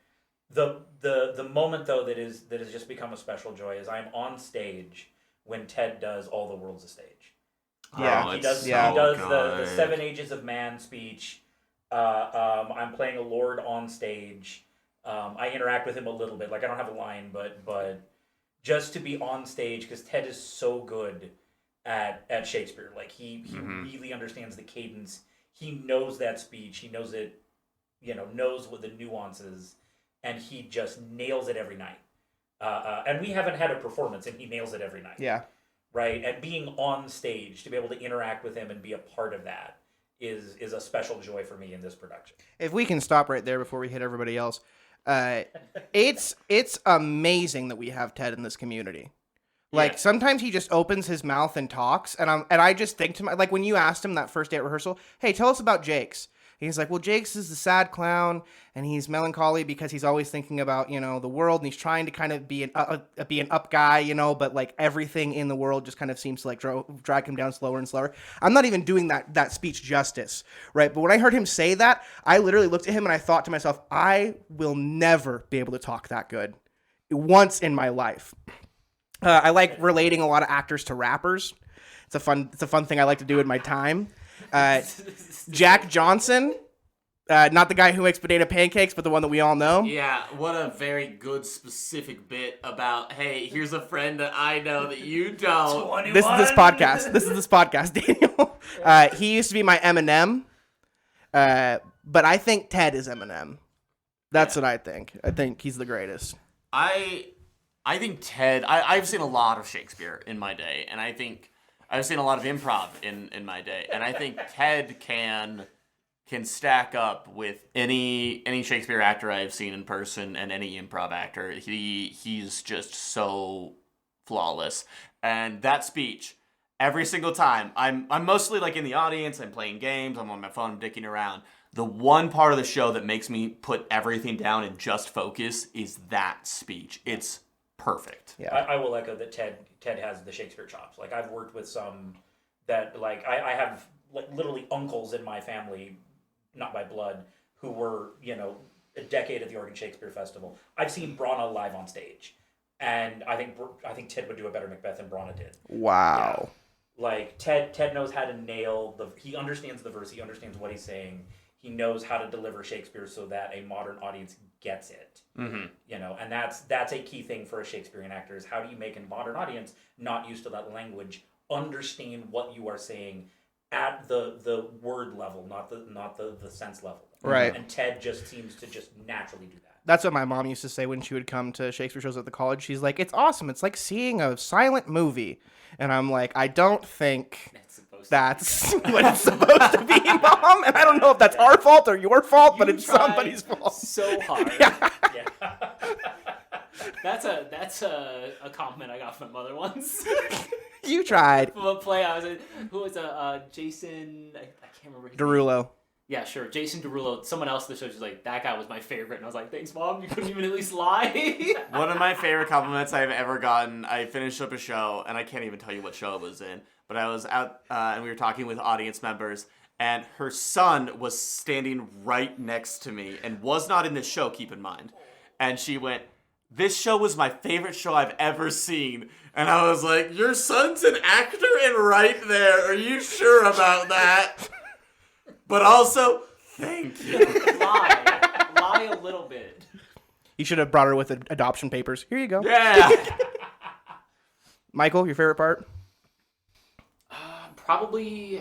The moment, though, that has just become a special joy is I'm on stage when Ted does All the World's a Stage. Yeah. He does the 7 Ages of Man speech. I'm playing a lord on stage. I interact with him a little bit. Like, I don't have a line, but just to be on stage, because Ted is so good at Shakespeare. Like, he really understands the cadence. He knows that speech. He knows it, knows what the nuances, and he just nails it every night. And we haven't had a performance, and he nails it every night. Yeah. Right? And being on stage, to be able to interact with him and be a part of that is a special joy for me in this production. If we can stop right there before we hit everybody else. It's amazing that we have Ted in this community. Like, sometimes he just opens his mouth and talks, and I just think to like, when you asked him that first day at rehearsal, hey, tell us about Jakes. And he's like, well, Jakes is the sad clown, and he's melancholy because he's always thinking about, the world, and he's trying to kind of be an up guy, but like everything in the world just kind of seems to like drag him down slower and slower. I'm not even doing that speech justice, right? But when I heard him say that, I literally looked at him and I thought to myself, I will never be able to talk that good once in my life. I like relating a lot of actors to rappers. It's a fun thing I like to do in my time. Jack Johnson, not the guy who makes potato pancakes, but the one that we all know. Yeah, what a very good specific bit about, hey, here's a friend that I know that you don't. 21. This is this podcast, Daniel. He used to be my Eminem, but I think Ted is Eminem. That's what I think. I think he's the greatest. I think Ted, I've seen a lot of Shakespeare in my day, and I think I've seen a lot of improv in my day, and I think Ted can stack up with any Shakespeare actor I've seen in person and any improv actor. He's just so flawless. And that speech, every single time, I'm mostly like in the audience, I'm playing games, I'm on my phone, I'm dicking around. The one part of the show that makes me put everything down and just focus is that speech. It's perfect. Yeah. I will echo that Ted has the Shakespeare chops. Like, I've worked with some that, like, I have like literally uncles in my family, not by blood, who were, a decade at the Oregon Shakespeare Festival. I've seen Brana live on stage, and I think Ted would do a better Macbeth than Brana did. Wow. Yeah. Like, Ted knows how to nail he understands the verse, he understands what he's saying. He knows how to deliver Shakespeare so that a modern audience gets it. Mm-hmm. And that's a key thing for a Shakespearean actor is how do you make a modern audience not used to that language understand what you are saying at the word level, not the sense level. Right. And Ted just seems to just naturally do that. That's what my mom used to say when she would come to Shakespeare shows at the college. She's like, it's awesome. It's like seeing a silent movie. And I'm like, I don't think that's what it's supposed to be, Mom. And I don't know if that's our fault or your fault, but it's somebody's fault. So hard. Yeah. That's a compliment I got from my mother once. You tried. From a play I was in. Who was Jason? I can't remember his name. Derulo. Yeah, sure. Jason Derulo. Someone else in the show was like, that guy was my favorite. And I was like, thanks, Mom. You couldn't even at least lie. One of my favorite compliments I've ever gotten, I finished up a show, and I can't even tell you what show it was in, but I was out, and we were talking with audience members, and her son was standing right next to me, and was not in this show, keep in mind. And she went, this show was my favorite show I've ever seen. And I was like, your son's an actor and right there. Are you sure about that? But also, thank you. Lie a little bit. You should have brought her with adoption papers. Here you go. Yeah. Michael, your favorite part? Probably,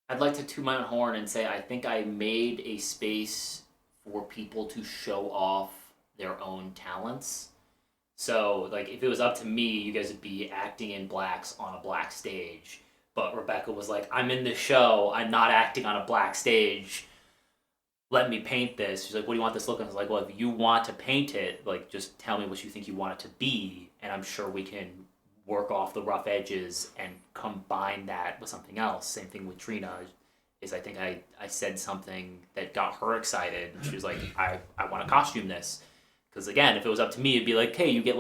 I'd like to toot my own horn and say I think I made a space for people to show off their own talents. So, like, if it was up to me, you guys would be acting in blacks on a black stage. But Rebecca was like, I'm in this show. I'm not acting on a black stage. Let me paint this. She's like, what do you want this look like? I was like, well, if you want to paint it, like, just tell me what you think you want it to be. And I'm sure we can work off the rough edges and combine that with something else. Same thing with Trina. is I think I said something that got her excited. She was like, I want to costume this. Because again, if it was up to me, it'd be like, hey, you get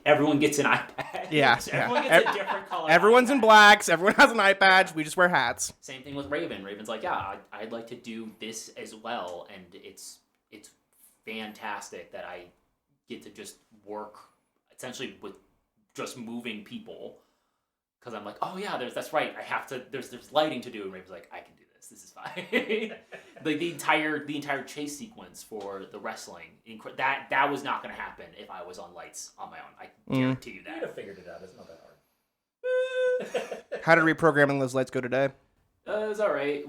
everyone gets an eye patch. Yeah. Everyone gets a different color. Everyone's in blacks. Everyone has an eye patch. We just wear hats. Same thing with Raven. Raven's like, yeah, I'd like to do this as well, and it's fantastic that I get to just work essentially with just moving people. Because I'm like, oh yeah, that's right. I have to. There's lighting to do, and Raven's like, I can do this. This is fine. the entire chase sequence for the wrestling that was not going to happen if I was on lights on my own. I guarantee you that. You'd have figured it out. It's not that hard. How did reprogramming those lights go today? It was all right.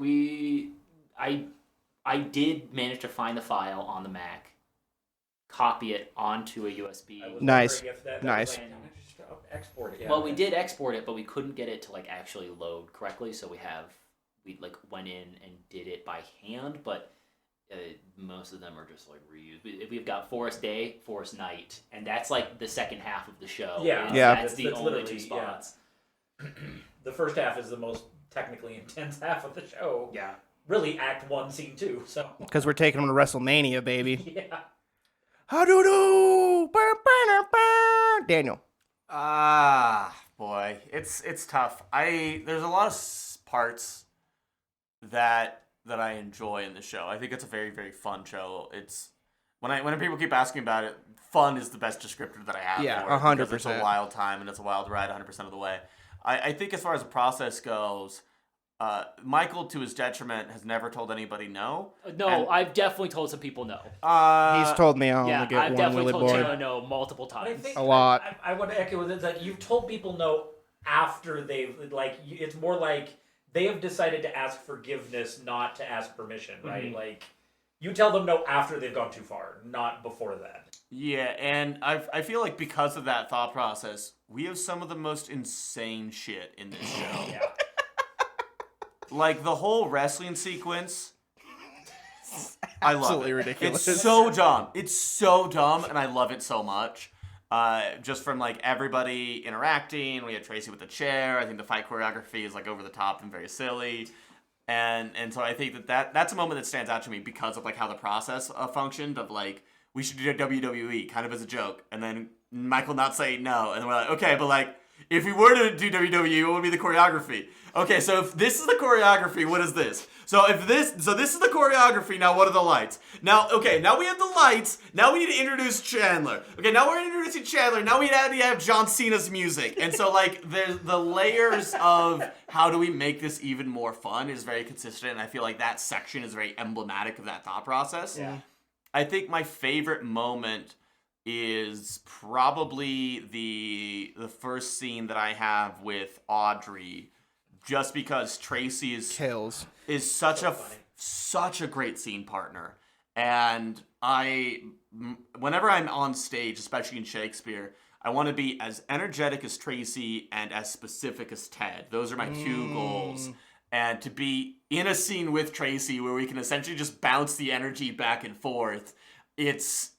I did manage to find the file on the Mac, copy it onto a USB. Nice. Nice. Export it. Yeah, well, we did export it, but we couldn't get it to actually load correctly. So we went in and did it by hand, but most of them are just reused. We've got Forest Day, Forest Night, and that's the second half of the show. Yeah, That's the only two spots. Yeah. The first half is the most technically intense half of the show. Yeah. Really, Act 1, Scene 2. So. Because we're taking them to WrestleMania, baby. Yeah. How-do-do! Daniel. Boy, it's tough. There's a lot of parts that I enjoy in the show. I think it's a very, very fun show. It's when people keep asking about it, fun is the best descriptor that I have. Yeah, for it, 100%. It's a wild time and it's a wild ride 100% of the way. I think as far as the process goes, Michael, to his detriment, has never told anybody no. No, and I've definitely told some people no. He's told me I'll only get I've one definitely Willy told boy. Taylor no multiple times. A lot. I want to echo with it that you've told people no after they've it's more like they have decided to ask forgiveness, not to ask permission, right? Mm-hmm. You tell them no after they've gone too far, not before that. Yeah, and I feel like because of that thought process, we have some of the most insane shit in this show. Yeah. The whole wrestling sequence, I love Absolutely it. ridiculous. It's so dumb. It's so dumb, and I love it so much. Just from everybody interacting. We had Tracy with the chair. I think the fight choreography is over the top and very silly. And so I think that's a moment that stands out to me because of how the process functioned of we should do WWE kind of as a joke, and then Michael not saying no, and then we're like, okay, but if we were to do WWE, what would be the choreography? Okay, so if this is the choreography, what is this? So this is the choreography, now what are the lights? Now we have the lights, now we need to introduce Chandler. Okay, now we're introducing Chandler, now we need to have John Cena's music. And so there's the layers of how do we make this even more fun is very consistent, and I feel that section is very emblematic of that thought process. Yeah. I think my favorite moment is probably the first scene that I have with Audrey, just because Tracy is such a great scene partner, and whenever I'm on stage, especially in Shakespeare, I want to be as energetic as Tracy and as specific as Ted. Those are my two goals. And to be in a scene with Tracy where we can essentially just bounce the energy back and forth, it's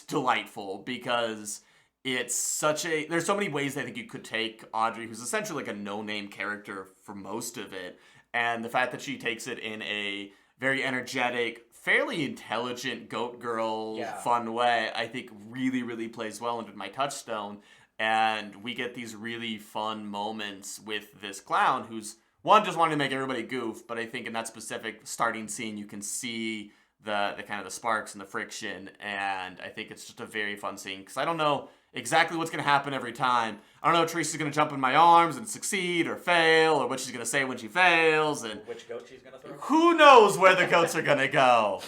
delightful because there's so many ways I think you could take Audrey, who's essentially a no-name character for most of it, and the fact that she takes it in a very energetic, fairly intelligent goat girl fun way, I think really, really plays well into my touchstone, and we get these really fun moments with this clown who's one, just wanting to make everybody goof, but I think in that specific starting scene, you can see the kind of the sparks and the friction, and I think it's just a very fun scene, because I don't know exactly what's going to happen every time. I don't know if Tracy's going to jump in my arms and succeed or fail, or what she's going to say when she fails, and which goat she's going to throw. Who knows where the goats are going to go?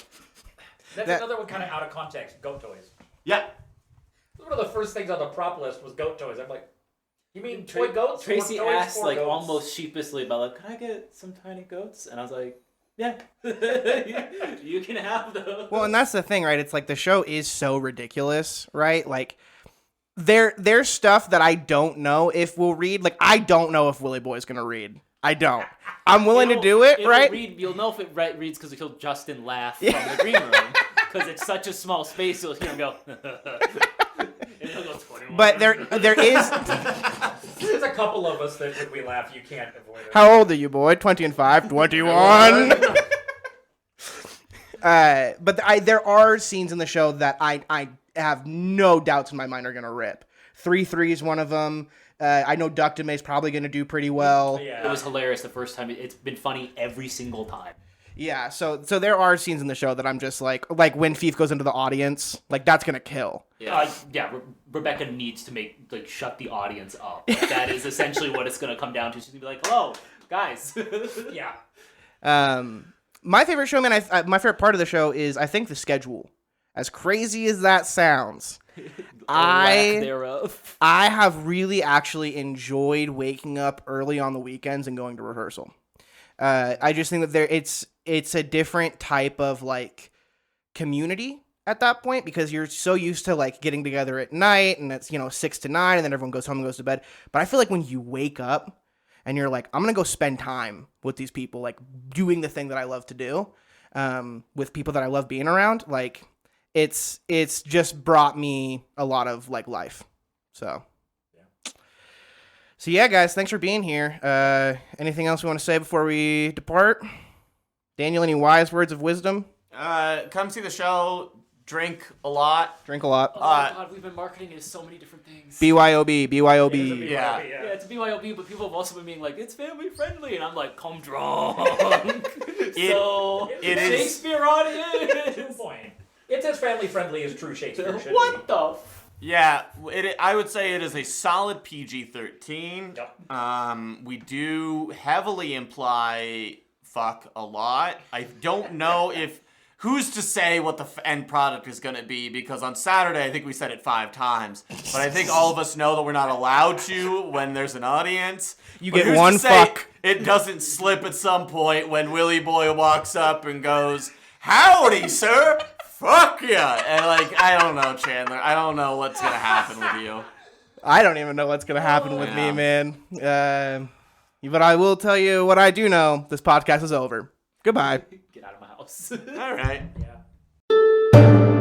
That's another one kind of out of context, goat toys. Yeah. One of the first things on the prop list was goat toys. I'm like, you mean toy goats? Tracy or toys asked for goats? almost sheepishly about can I get some tiny goats? And I was like, yeah, you can have those. Well, and that's the thing, right? It's the show is so ridiculous, right? There's stuff that I don't know if we'll read. I don't know if Willy Boy's gonna read. I don't. I'm willing to do it, right? You'll know if it reads because he'll Justin laugh from the green room because it's such a small space. You'll hear him go. But there is. It's a couple of us that when we laugh, you can't avoid it. How old are you, boy? 20 and 5? 21. But there are scenes in the show that I have no doubts in my mind are going to rip. 3-3 is one of them. I know Duck is probably going to do pretty well. Yeah. It was hilarious the first time. It's been funny every single time. Yeah, so there are scenes in the show that I'm just like when Fief goes into the audience, like that's going to kill. Yeah, Rebecca needs to shut the audience up. Like, that is essentially what it's going to come down to. She's going to be like, hello, guys. Yeah. My favorite show, man, my favorite part of the show is, I think, the schedule. As crazy as that sounds, Lack thereof. I have really actually enjoyed waking up early on the weekends and going to rehearsal. I just think that it's a different type of like community at that point, because you're so used to like getting together at night and it's 6 to 9 and then everyone goes home and goes to bed. But I feel like when you wake up and you're like, I'm gonna go spend time with these people, like doing the thing that I love to do, with people that I love being around, like it's just brought me a lot of like life. So yeah, guys, thanks for being here. Anything else you want to say before we depart? Daniel, any wise words of wisdom? Come see the show. Drink a lot. Drink a lot. Oh my god, we've been marketing it as so many different things. BYOB, BYOB. Yeah. Yeah, it's a BYOB, but people have also been being like, it's family friendly, and I'm like, come drunk. It is. Shakespeare audience. Good point. It's as family friendly as true Shakespeare should What be. the? Yeah, I would say it is a solid PG-13. Yep. We do heavily imply fuck a lot. I don't know if... Who's to say what the end product is going to be? Because on Saturday, I think we said it 5 times. But I think all of us know that we're not allowed to when there's an audience. You But get who's one to say fuck. It doesn't slip at some point when Willie Boy walks up and goes, "Howdy, sir. Fuck ya." And like, I don't know, Chandler. I don't know what's going to happen with you. I don't even know what's going to happen with Yeah. me, man. But I will tell you what I do know. This podcast is over. Goodbye. Get out of my house. All right. Yeah.